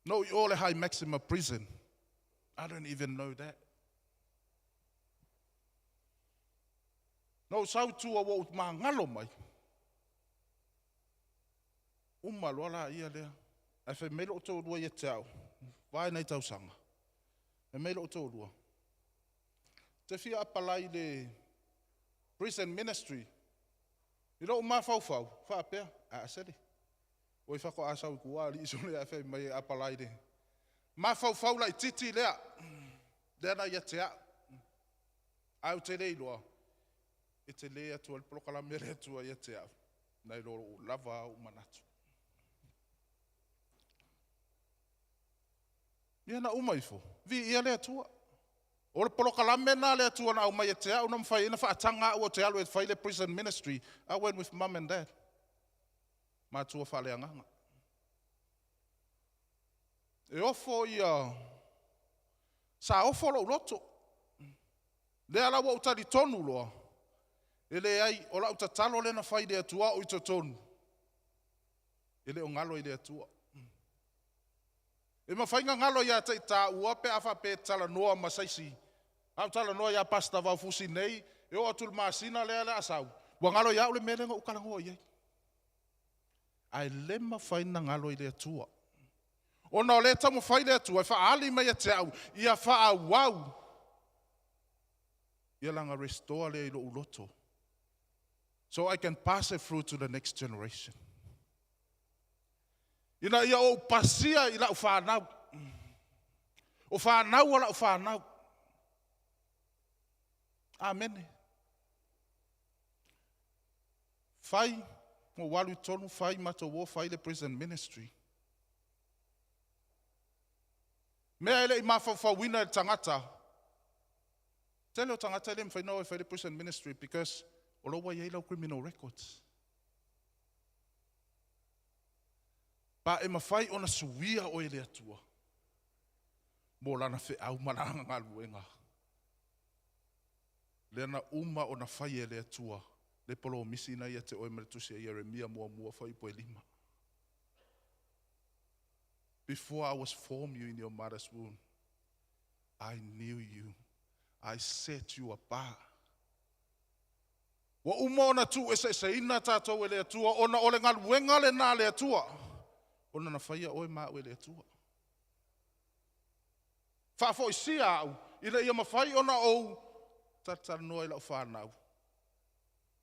No, I ole high maximum prison. I don't even know that. No, sau tua wo ma ngalo mai. Umalo ala ia lea. E whi mele o tō rua ia te au. Vai nei tau sanga. E mele o tō rua. Te whia apalai le prison ministry. I rau ma whau. Whapea. Asere. Oi whako asau I kua li iso lea whi mai apalai le. Ma whau lai titi lea. Lea na ia te au. Au te rei loa. E te lea tua le prokala mere tua ia te au. Nei roro lava au manatu. Ia na umaifo. Vi ia lea tua. O le polokalame na lea tua na umai e te au na mwhai ina whaatanga au o te alu e whai le prison ministry. I went with mum and dad. Ma tua whale anganga. E ofo ia. Sa ofo lo roto. Lea la wa utari tonu loa. Ele ai o la utatalo le na whai lea tua o ito tonu. Ele o ngalo I lea tua. E mawhainga ngalo ia te ta ua pe afa pe tala noa masaisi. Au tala noa ia pasta vau fusi nei. E o atul maasina lea le asau. Wa ngalo ia ule merenga ukalangoa iei. Ai le mawhaina ngalo I lea tua. O na o le tamu whai lea tua. E wha ali mai te au. Ia wha a wau. Ia langa restore lea ilo uloto. So I can pass it through to the next generation. Ina ia o pasia I lau whanau. O whanau o lau whanau. Amen. Whai, mo walu tonu whai mato wo whai le prison ministry. Mea ele I mawhau wina tangata. Tele o tangata ele mwhai noa whai le prison ministry because o lo wa iei lau criminal records. Pa e mawhai ona suia o e le atua. Mo lana fe au mananga ngā luenga. Lena uma ona whai e le atua. Le polo misi na ia te oe maritusi a Yeremia mua whai po e 5. Before I was formed you in your mother's womb, I knew you. I set you apart. Wa uma ona tu e se ina tātou e le atua, ona ole ngā luenga le nā le atua. Ona na whaia oe mā ue le atua. Whafo i sia au, i le ia mawhai ona ou, tatara noa i lau whanau.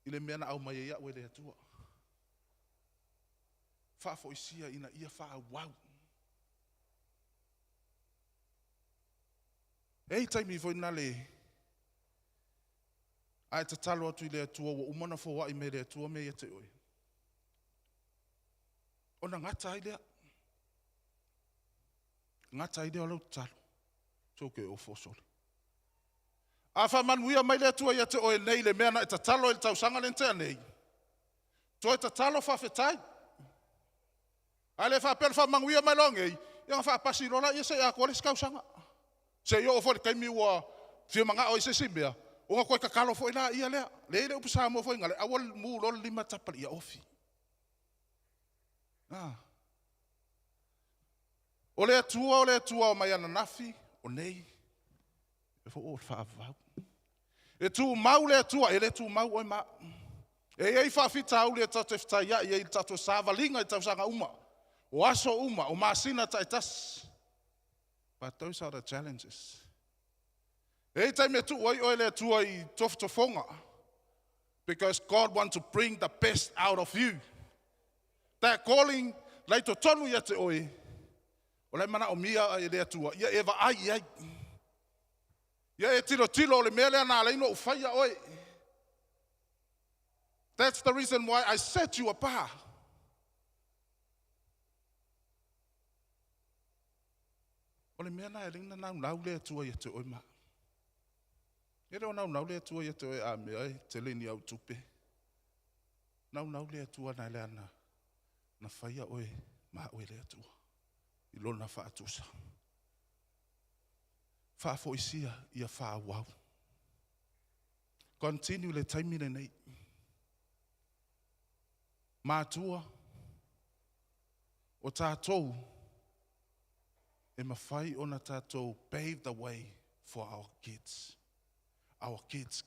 I le mea na au mai ia ue le atua. Whafo i sia ina ia wha wau. Ei taimi foi na le, ai te talo atu i le atua, wa umana fo wa i me le atua me ia te oi. Ona ngata ai lea. Ngata ai lea o lau talo. So ke o fosole. A wha manuia mai le atua ia te oi nei le mea na e te talo i le tausanga le ntea nei. To e te talo whawhetai. Ai le whapel wha manuia mai longei, ia ngā whapasi rola ia se a kore skausanga. Se yo fo le kaimi wa fia manga o se simbea. O nga koe kakalo fo ina ia lea. Le ile upasa mo fo ingale. Awal mu lol 5 tapali ia ofi. O le atua o mai ana nafi. O nei. E fo o whaavau. E tu mau le atua. E le tu mau oi ma. E ei whaafita au le tatu e fitai ia. E i tatu savalinga i tausanga uma. O aso uma. O maasina ta etas. But those are the challenges. Every time you do oil to a tough to fonga, because God wants to bring the best out of you. That calling like to tonu yet oi. Ole mana omia e le tua. Ia eva ai. Ia e tilo le mele na le no fire oi. That's the reason why I set you apart. Ole mea na e ringa nau le atua ia te oima. E reo nau le atua ia te oi a mea e te leni au tupe. Nau le atua na le ana. Na whaia oe maa oe le atua. I lona wha atusa. Wha fo isia ia wha wau. Continue le taimine nei. Mātua o tātou e mawhai ona tātou pave the way for our kids. Our kids.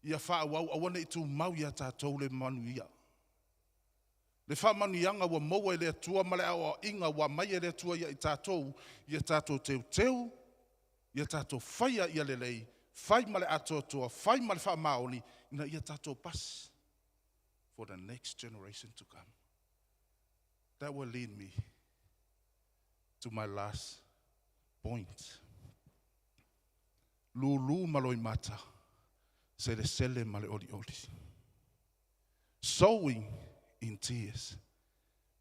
Ia wha wau awana i tū mau ia tātou le manuia. Le wha manuianga wa maua le atua male awa inga wa mai le atua ia i tātou teu, ia tātou whaia ia lelei, whai male atoa, whai male wha maoni, ina ia tātou pas for the next generation to come. That will lead me to my last point. Lulu maloi mata, sele male oli. Sowing in tears,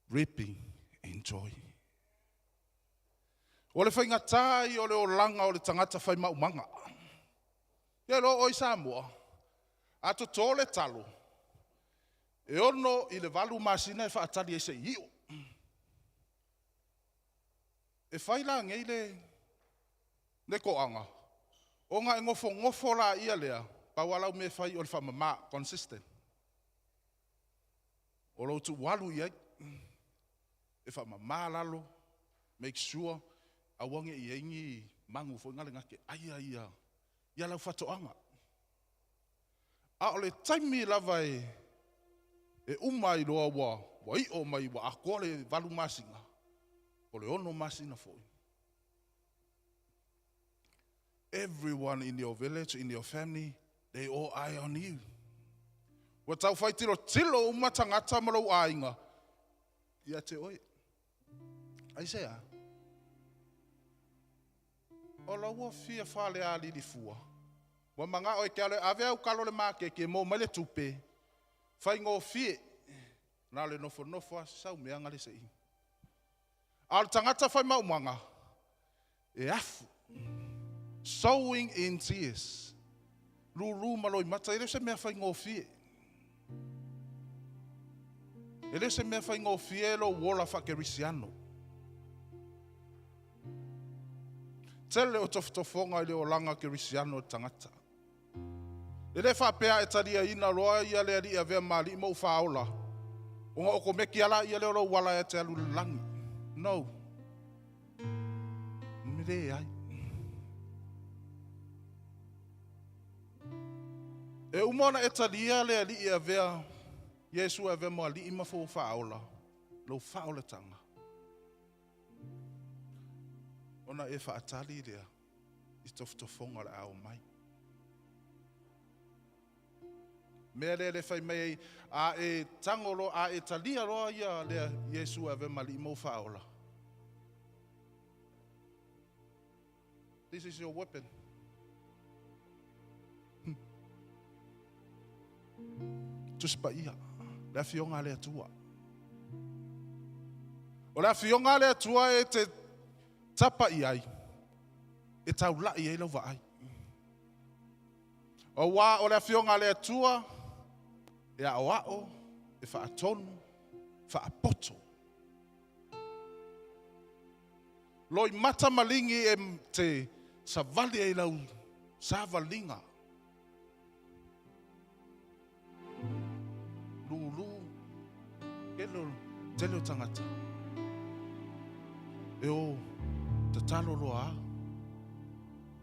reaping in joy. O le whainga tai o le o langa o le tangata whai maumanga. Ia lo oi Samoa, ato tō le talo, e ono i le valu masina e whaatari e se iu. E whaila ngei le koanga. O ngā ngofo la ia lea, pawalau me whai o le whamama, consistent. O lo tu walu iai, e whamama lalo, make sure, awange i eingi mangu fo ngale ngake, ia lau whatoanga. A o le taimi lava e umai loa wa i o mai wa akoa le valu masinga. O le ono masina foi. Everyone in your village, in your family, they all eye on you. Wa tau whai tilo umatangata malau ainga. Ia te oi. Aisea. O la ua fia whale a lili fua. Wa manga oi ke ale ave au kalo le make ke mo mele tupe. Whai ngō fie. Nā le nofo sau meanga le se i. Al tangata whai maumanga. E afu. Sowing in tears. Lulu maloi mata ere se mea whai ngō fie. E le se mea whai ngō fielo wola whakerisiano. Tele o tofotofonga i le o langa kerisiano tangata. E le whapea e taria ina roa ia le ari a vea mali mo whaola. O ngā oko meki ala ia le oro wala e te alu langi. No. Mire ai. E umona e taria le ali ia vea Yesu e vea mo ali ima fo whaola. Lo whaola tanga. Ona e whaatali rea i tofotofonga le ao mai. Mea le whai mai a e tangolo a e talia roa ia lea Yesu e vea mali ima whaola. This is your weapon. Tuspa ia. Le fionga le atua. O le fionga le atua e te tapa iai. E tau lai e lau vai. O wā o le fionga le atua e a oao e whaatonu, whaapoto. Loi mata malingi e te savali e lau savalinga. Lulu, kelo tele tangata. E o te talo loa,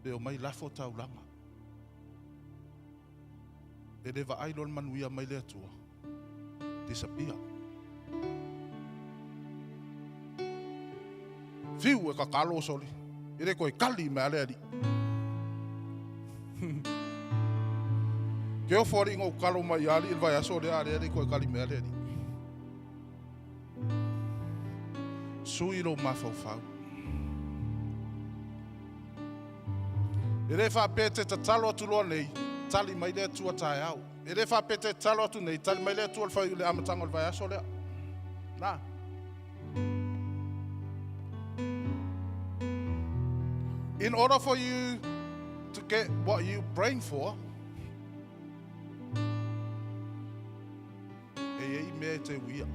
e o mai lafo taulanga. E lewa ailon manuia mai le atua. Disappear. Fiu e kakalo soli. E re koe kali me ale ali. Ke o fori ngō kalo mai ali, il vai aso le ale ali koe kali me ale ali. Sui lo mafau fau. E re whapete te talo atu loa nei, tali mai le atua tae au. E re whapete te talo atu nei, tali mai le atua whai le amatanga il vai aso lea. Nā. In order for you to get what you're praying for, e mea te wia.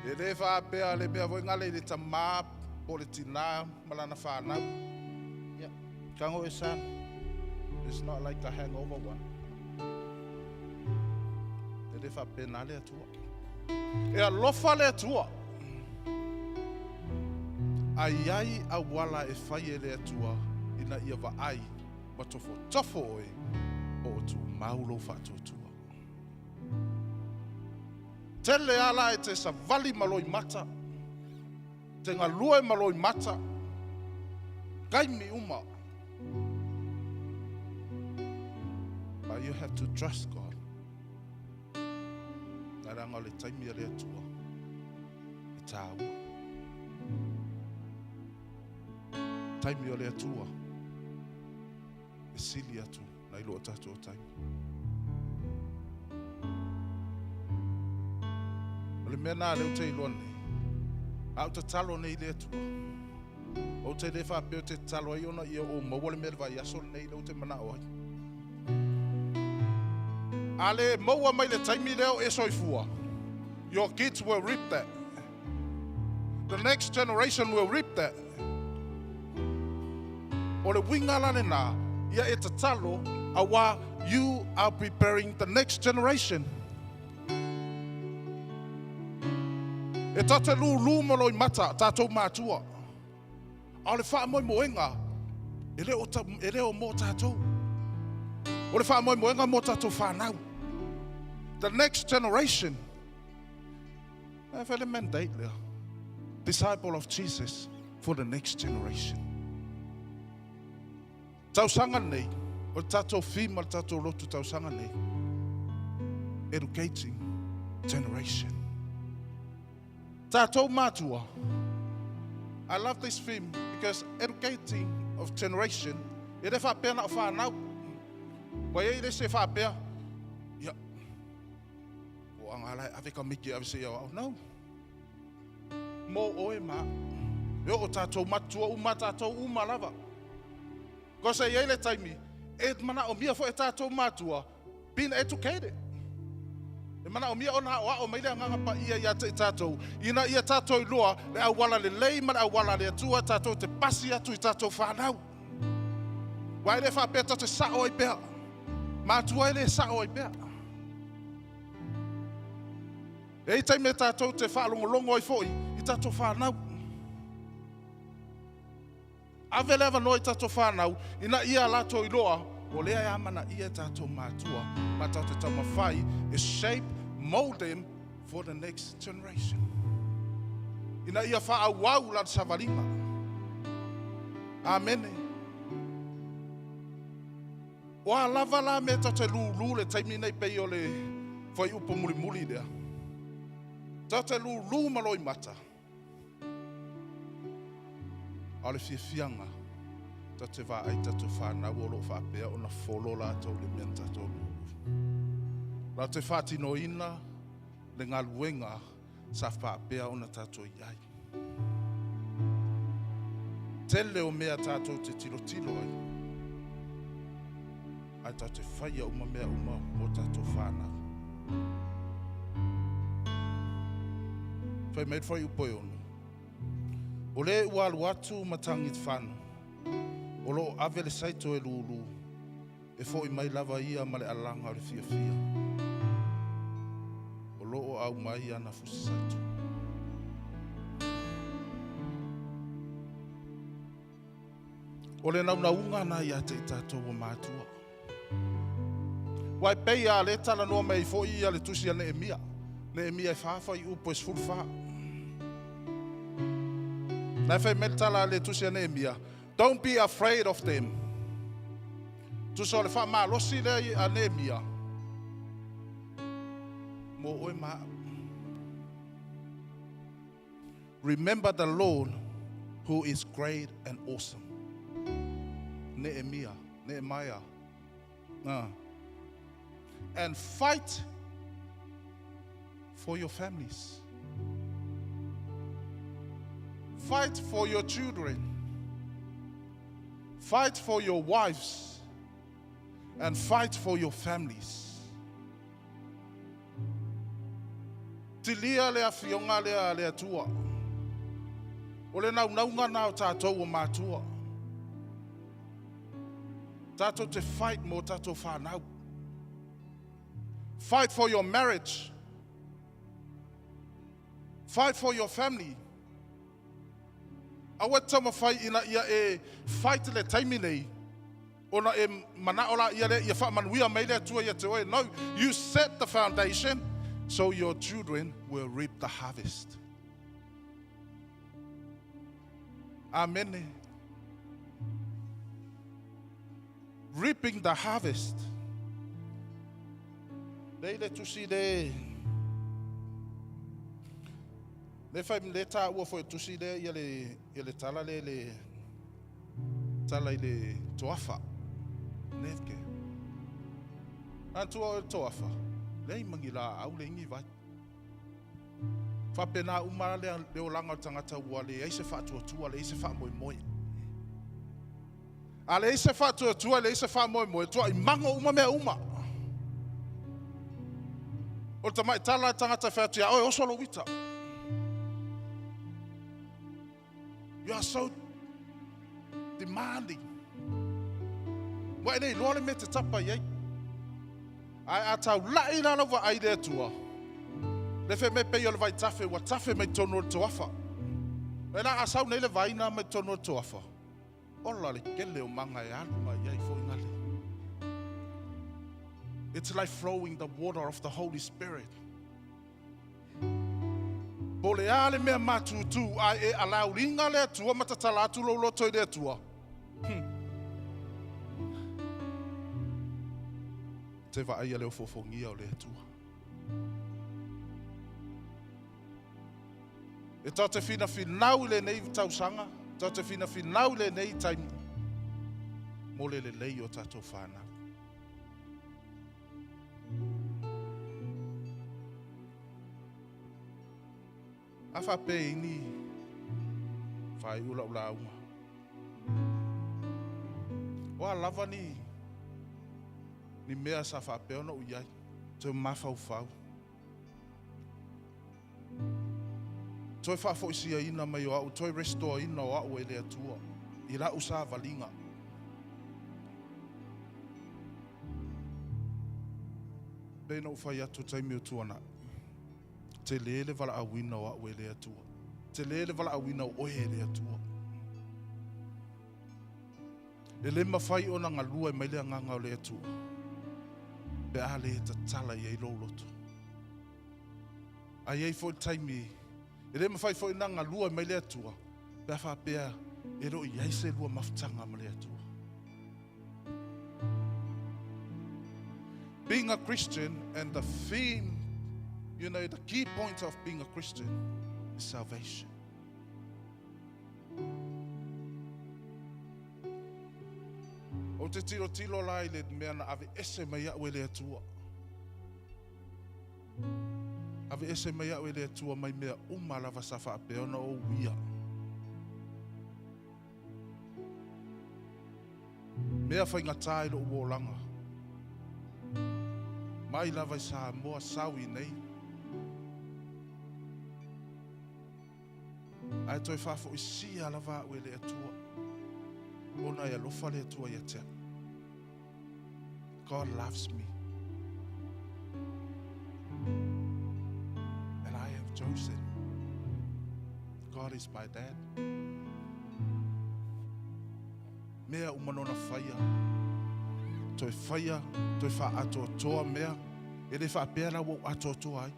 E le whapea le mea voi ngale le tamā, po le tina, malana whanau. Yeah. Kango e san. It's not like a hangover one. E le whapea nā le atua. E alofa le atua. Ai a wala e whai e le atua ina ia wa ai ma tofo oe o tu maulo whatotua. Tele ala e te savali maloi mata, te ngalue maloi mata, kaimi uma. But you have to trust God. Naranga le taimi le atua, e tāua. Taimi o le atua, e sili atu, na ilo o tatu o taimi. O le mea nā leo te iloa nei, au te talo nei le atua. O te le whapeo te talo ai ona ia o maua le mea le vai aso nei leo te mana o ai. A le maua mai le taimi leo e soifua. Your kids will reap that. The next generation will reap that. O le winga lane nā, ia e te talo, a wā you are preparing the next generation. E tate lu moloi mata, tātou mātua. A le wha moi moenga, e leo mō tātou. O le wha moi moenga mō tātou whanau. The next generation. E whele mandate lea. Disciple of Jesus for the next generation. Tausanga nei, o tātou whima tātou lotu tausanga nei. Educating generation. Tātou mātua. I love this theme because educating of generation, e re whapea na o whanau. Wai e re se whapea, ia, o angalai, aweka miki, awese ia, oh no. Mō oe mā. Eo o tātou matua, tātou lava. Ko se ia le taimi, e mana o mia fo e tātou mātua, being educated. E mana o mia ona o mai le nganga pa ia te tatou. Ina ia tatou loa le awala le lei mana awala le tua tatou te pasi atu I tatou whanau. Wai le wha peta te sao I pea. Mātua le sao I pea. E tai me tatou te whaalongolongo I foi I tatou whanau. Ave lewa noi tatou whanau ina ia lato I loa o lea ia mana ia tatou mātua ma tau te tama whai is shape, mold them for the next generation. Ina ia wha wau la savalinga. Amen. Wa lava la me tau te lulu le taimi nei pei o le whai upo muli muli lea. Tau te lulu maloi mata. Ale fia fianga. Ta te wā ai tatu whānau o lo whāpea o na wholo la tau le mea tatou lulu. La te whātino ina le ngā luenga sa whāpea o na tatou iai. Tele o mea tatou te tilo tilo ai. Ai tau te whaia uma mea uma o tatou whānau. Whai mei whai upoi onu. O le ualu atu matangi te whānau. O lo ave le saito e lulu. E fo I mai lava ia ma le alanga o le fia fia. O lo o au mai ana fusi saito. O le naunaunga na ia te tatou o mātua. Wai pei a le tala noa mei fo ia le tusi a Nehemia. Nehemia e whaafa I upo e sfuru wha. Na whai me tala le tusi a Nehemia. Don't be afraid of them. Tu so le wha maa losi le a Nehemia. Mo oe maa. Remember the Lord who is great and awesome. Nehemiah. And fight for your families. Fight for your children. Fight for your wives. And fight for your families. Tilia lea fionga lea tua. Ole naunga nao tātou o mātua. Tātou te fight mo tātou whanau. Fight for your marriage. Fight for your family. Awa tama fight ina ia e fight le taimi nei. Ona e mana ola ia le ia wha manuia mai le tua ia te oe. No, you set the foundation so your children will reap the harvest. Amen. Reaping the harvest. Leile tusi de. Le fai le ta ua foi tusi de ia le tala le tala le toafa. Nefke. Antua toafa. Le mangila au le ngi vai. Fa pena uma le olanga tangata ua le eise fa tua le eise fa moi. Ale eise fa tua le eise fa moi tua I mango uma mea uma. O tamai tala tangata fa tua o solo wita. You are so demanding. Wai nei loa le me te tapa iei. Ai atau lai na lava ai le tua. Le fe me pe yo le vai tafe wa tafe me tono le toafa. E na asau nei le vai na me tono le toafa. Ola le kele o manga e aluma iei fo ingale. It's like flowing the water of the Holy Spirit. Bole ale mea matutu ai e alau ringa le tua matatala atu lo loto I le tua. Te va ai leo fofongia o le tua. E tau te fina finau le nei tausanga, tau te fina finau le nei taimi. Mo le lei o tatou whanau. Afa pe ini fai ula uma. Wa lava ni mea sa fa pe ona uyai te mafau fau. toi whafo isia ina mai o au, toi restore ina o au e le atua. I la usa valinga. Pena ufai atu taimi o tuana. Te lele vala awina o au e le atua. Te lele vala awina o oe e le atua. E le mawhai o na ngalua e mai le anganga o le atua. Pe a le ta tala i ei loloto. A iei fo taimi. E le mawhai fo na ngalua e mai le atua. Pe a whapea e ro i eise lua mafutanga ma le atua. Being a Christian and the theme, you know, the key point of being a Christian is salvation. O te tilo lai le mea na ave ese mai awe le atua. Ave ese mai awe le atua mai mea lava safa a peona o wia. Mea whaingatai lo uolanga. Mai lava sa moa sawi nei. Ai toi whafo i sia lava awe le atua. Ona ia lofa le atua ia tea. God loves me. And I have chosen. God is my dad. Mea umanona whaia. Toi whaia, toi wha ato toa mea. E le wha pēra wo ato toa ai.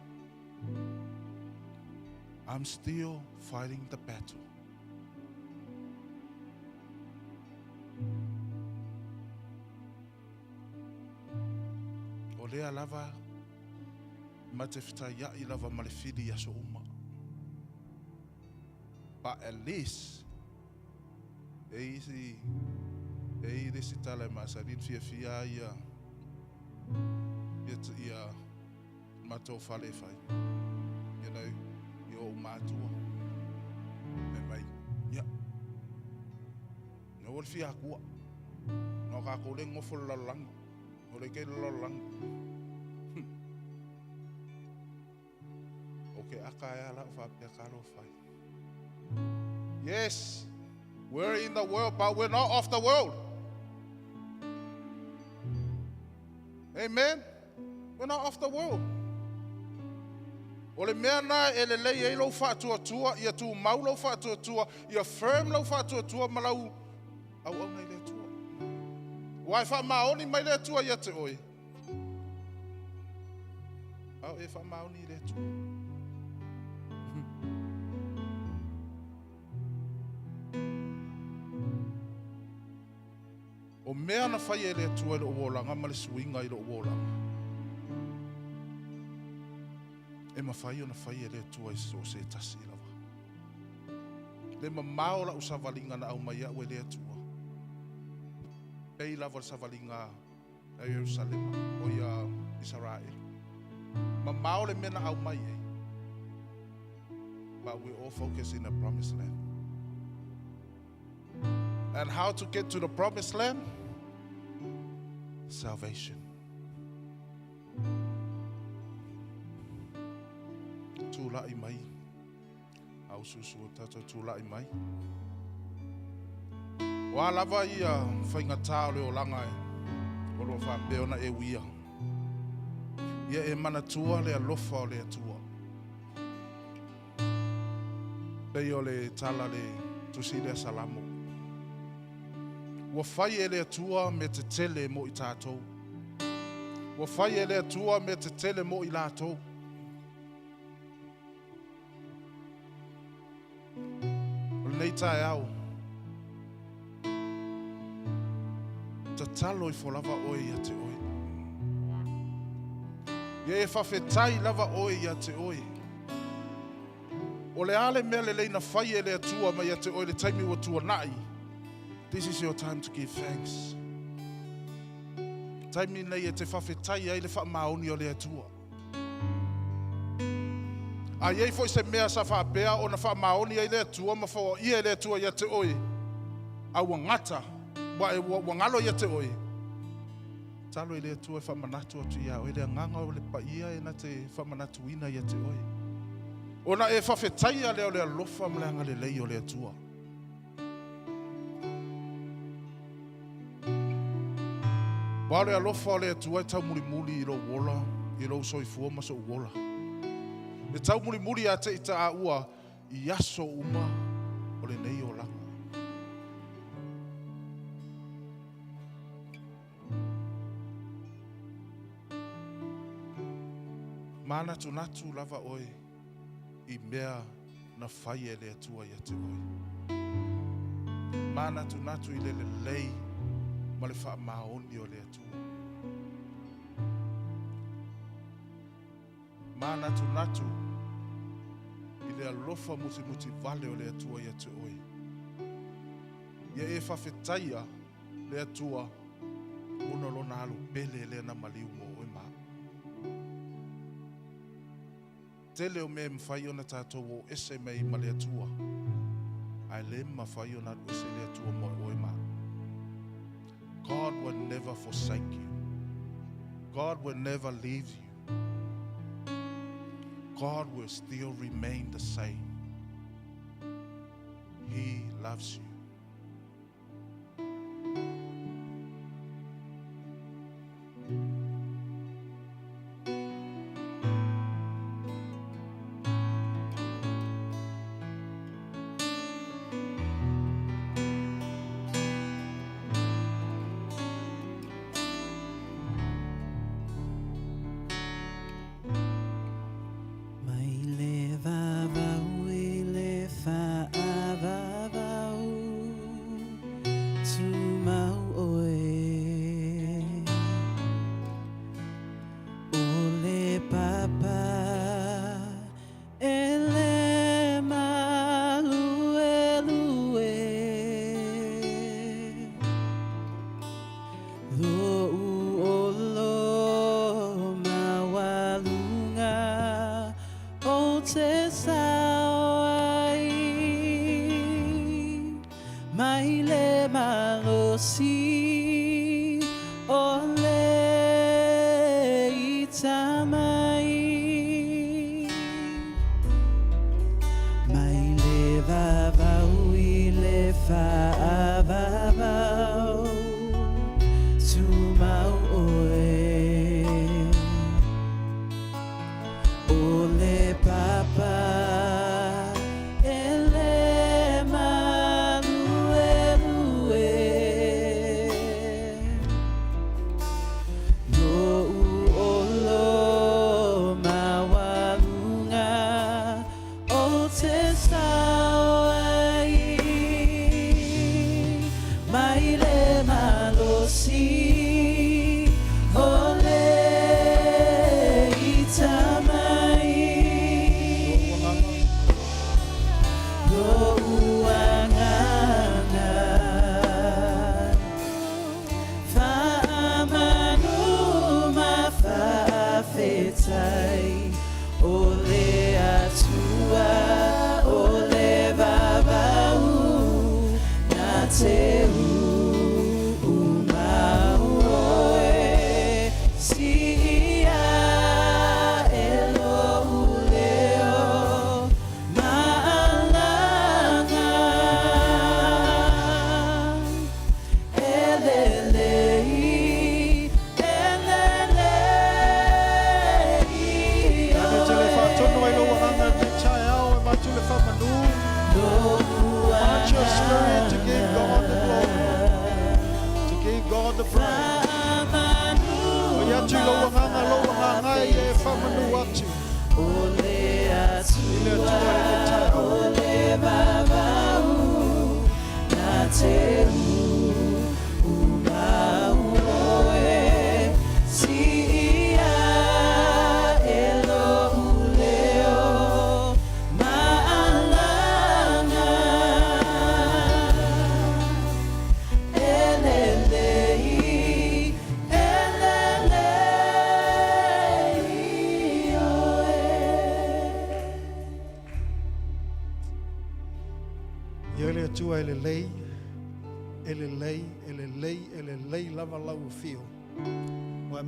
I'm still fighting the battle. O lea lava ma te whitai I lava ma le whiri aso uma. But at least e resi tala ma sa rin fia ia matou whale whai. You know, yo mātua. Me mai, ia. No ol fia kua. No ka kole ngofo lalang. O le ke lalang. Okay, akaya la fa pe kalo fai. Yes, we're in the world, but we're not of the world. Amen. We're not of the world. O le mea na e le lei e lau whātua ia tu mau lau whātua ia firm lau whātua ma lau au nei le tua. Wai wha maoni mai le tua ia te oi. Au e wha maoni le tua. O mea na whai e le tua I lo uolanga ma le suinga I lo uolanga. E mawhai o na whai e le tua I so se tasi lava. Le mamao la usavalinga na au mai au e le tua. Pei lava usavalinga a Jerusalem o ia Israel. Mamao le mena au mai e. But we all focus in the promised land. And how to get to the promised land? Salvation. Tūlai mai. Au susu tato tūlai mai. Wa lava ia whaingatā leo langa e. Olo whapeona e wia. Ia e mana tua le alofa o le atua. Pei o le tala le tusi le salamo. Wa whai e le atua me te tele mo I tātou. Wa whai e le atua me te tele mo I lātou. Nei tae au. Ta talo I wholava oi ia te oi. Ia e whawhetai lava oi ia te oi. O le ale mea le leina whai e le atua mai ia te oi le taimi wa tua nai. This is your time to give thanks. Taimi nei e te whawhetai ai le whamaoni o le atua. A iei foi se mea sa whapea o na whamaoni ai le atua ma whaua ia le atua ia te oi. A wangata, wangalo ia te oi. Talo I le atua e whamanatu atu ia, o le anganga o le pa ia e na te whamanatu ina ia te oi. Ona e whawhetai leo le alofa mleanga le lei o le atua. Wa le alofa o le atua e tau muri i lo wola, i lo soifua ma so wola. E tau muri a te ita a ua i aso uma o le nei o langa. Mana tu natu lava oi i mea na whai e le atua i ate oi. Mana tu natu i le lei ma le wha maoni o le atua. Mana tu natu i le alofa muti vale o le atua i ate oi. Ia e whawhetaia le atua una lona alu pele le na maliu mo oi maa. Tele o me mwhai ona tātou o ese mei ma le atua. Ai le mwhai ona ese le atua mo oi maa. God will never forsake you. God will never leave you. God will still remain the same. He loves you.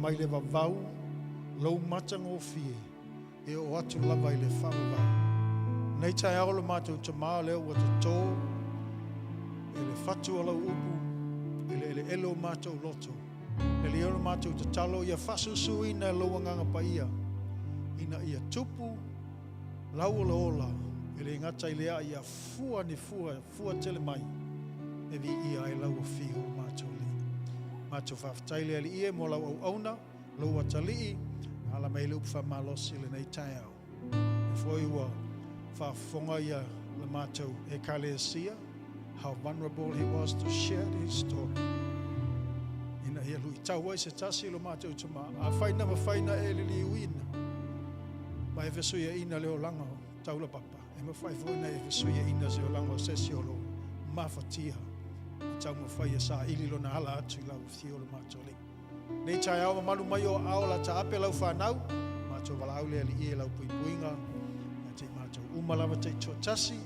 Mai le vavau, lau matang o fie, e o atu lava i le whawawau. Nei tai au le mātou te maa leo wa te tō, e le whatu ala upu, e le elo mātou loto. E le elo mātou te talo ia whasusu ina e loanganga pa ia. Ina ia tupu, lau ola ola, e le ngata i lea ia fua ni fua tele mai. E vi ia e lau a whio mātou li. Mātou whawhataile ali ia mo lau au auna, lau a talii, ala mei le upa malosi le nei tai au. E foi ua whawhonga ia le mātou e kalesia, how vulnerable he was to share his story. Ina ia lui tau ai se tasi lo mātou tuma, a whaina ma whaina e li li uina. Ma e fesuia ina leo langa o taula papa, e ma whai voina e fesuia ina se o langa o sesi o lo mawhatia. Tau ma whai e sa ili lo na hala atu i lau fio lo mātou li. Nei tai au malu mai o ao la ta ape lau whanau, mātou wala au lea li ie lau pui puinga, na te mātou umalawa te tōtasi,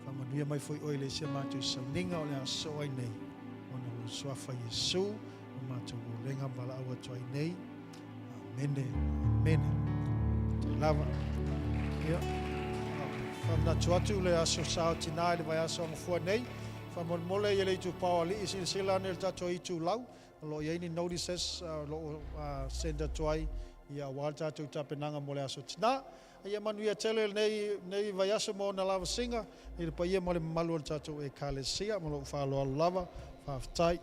whamanuia mai foi oile se mātou sauninga o lea so ai nei, o na lo swafa Yesu, o mātou o lenga wala au atu ai nei, amene, amene, te lava, ia, whamna tuatu le aso sao tina le vai aso angafua nei, whamon mole i le tu pao ali isi sila ne le tato i tu lau, lo ia ini notices lo senda tuai ia wal tatou tapenanga mo le aso tina ia manuia tele nei vai aso mo na lava singa i le paia mo le malu o tatou e kalesia mo lo whaaloa lava whawhtai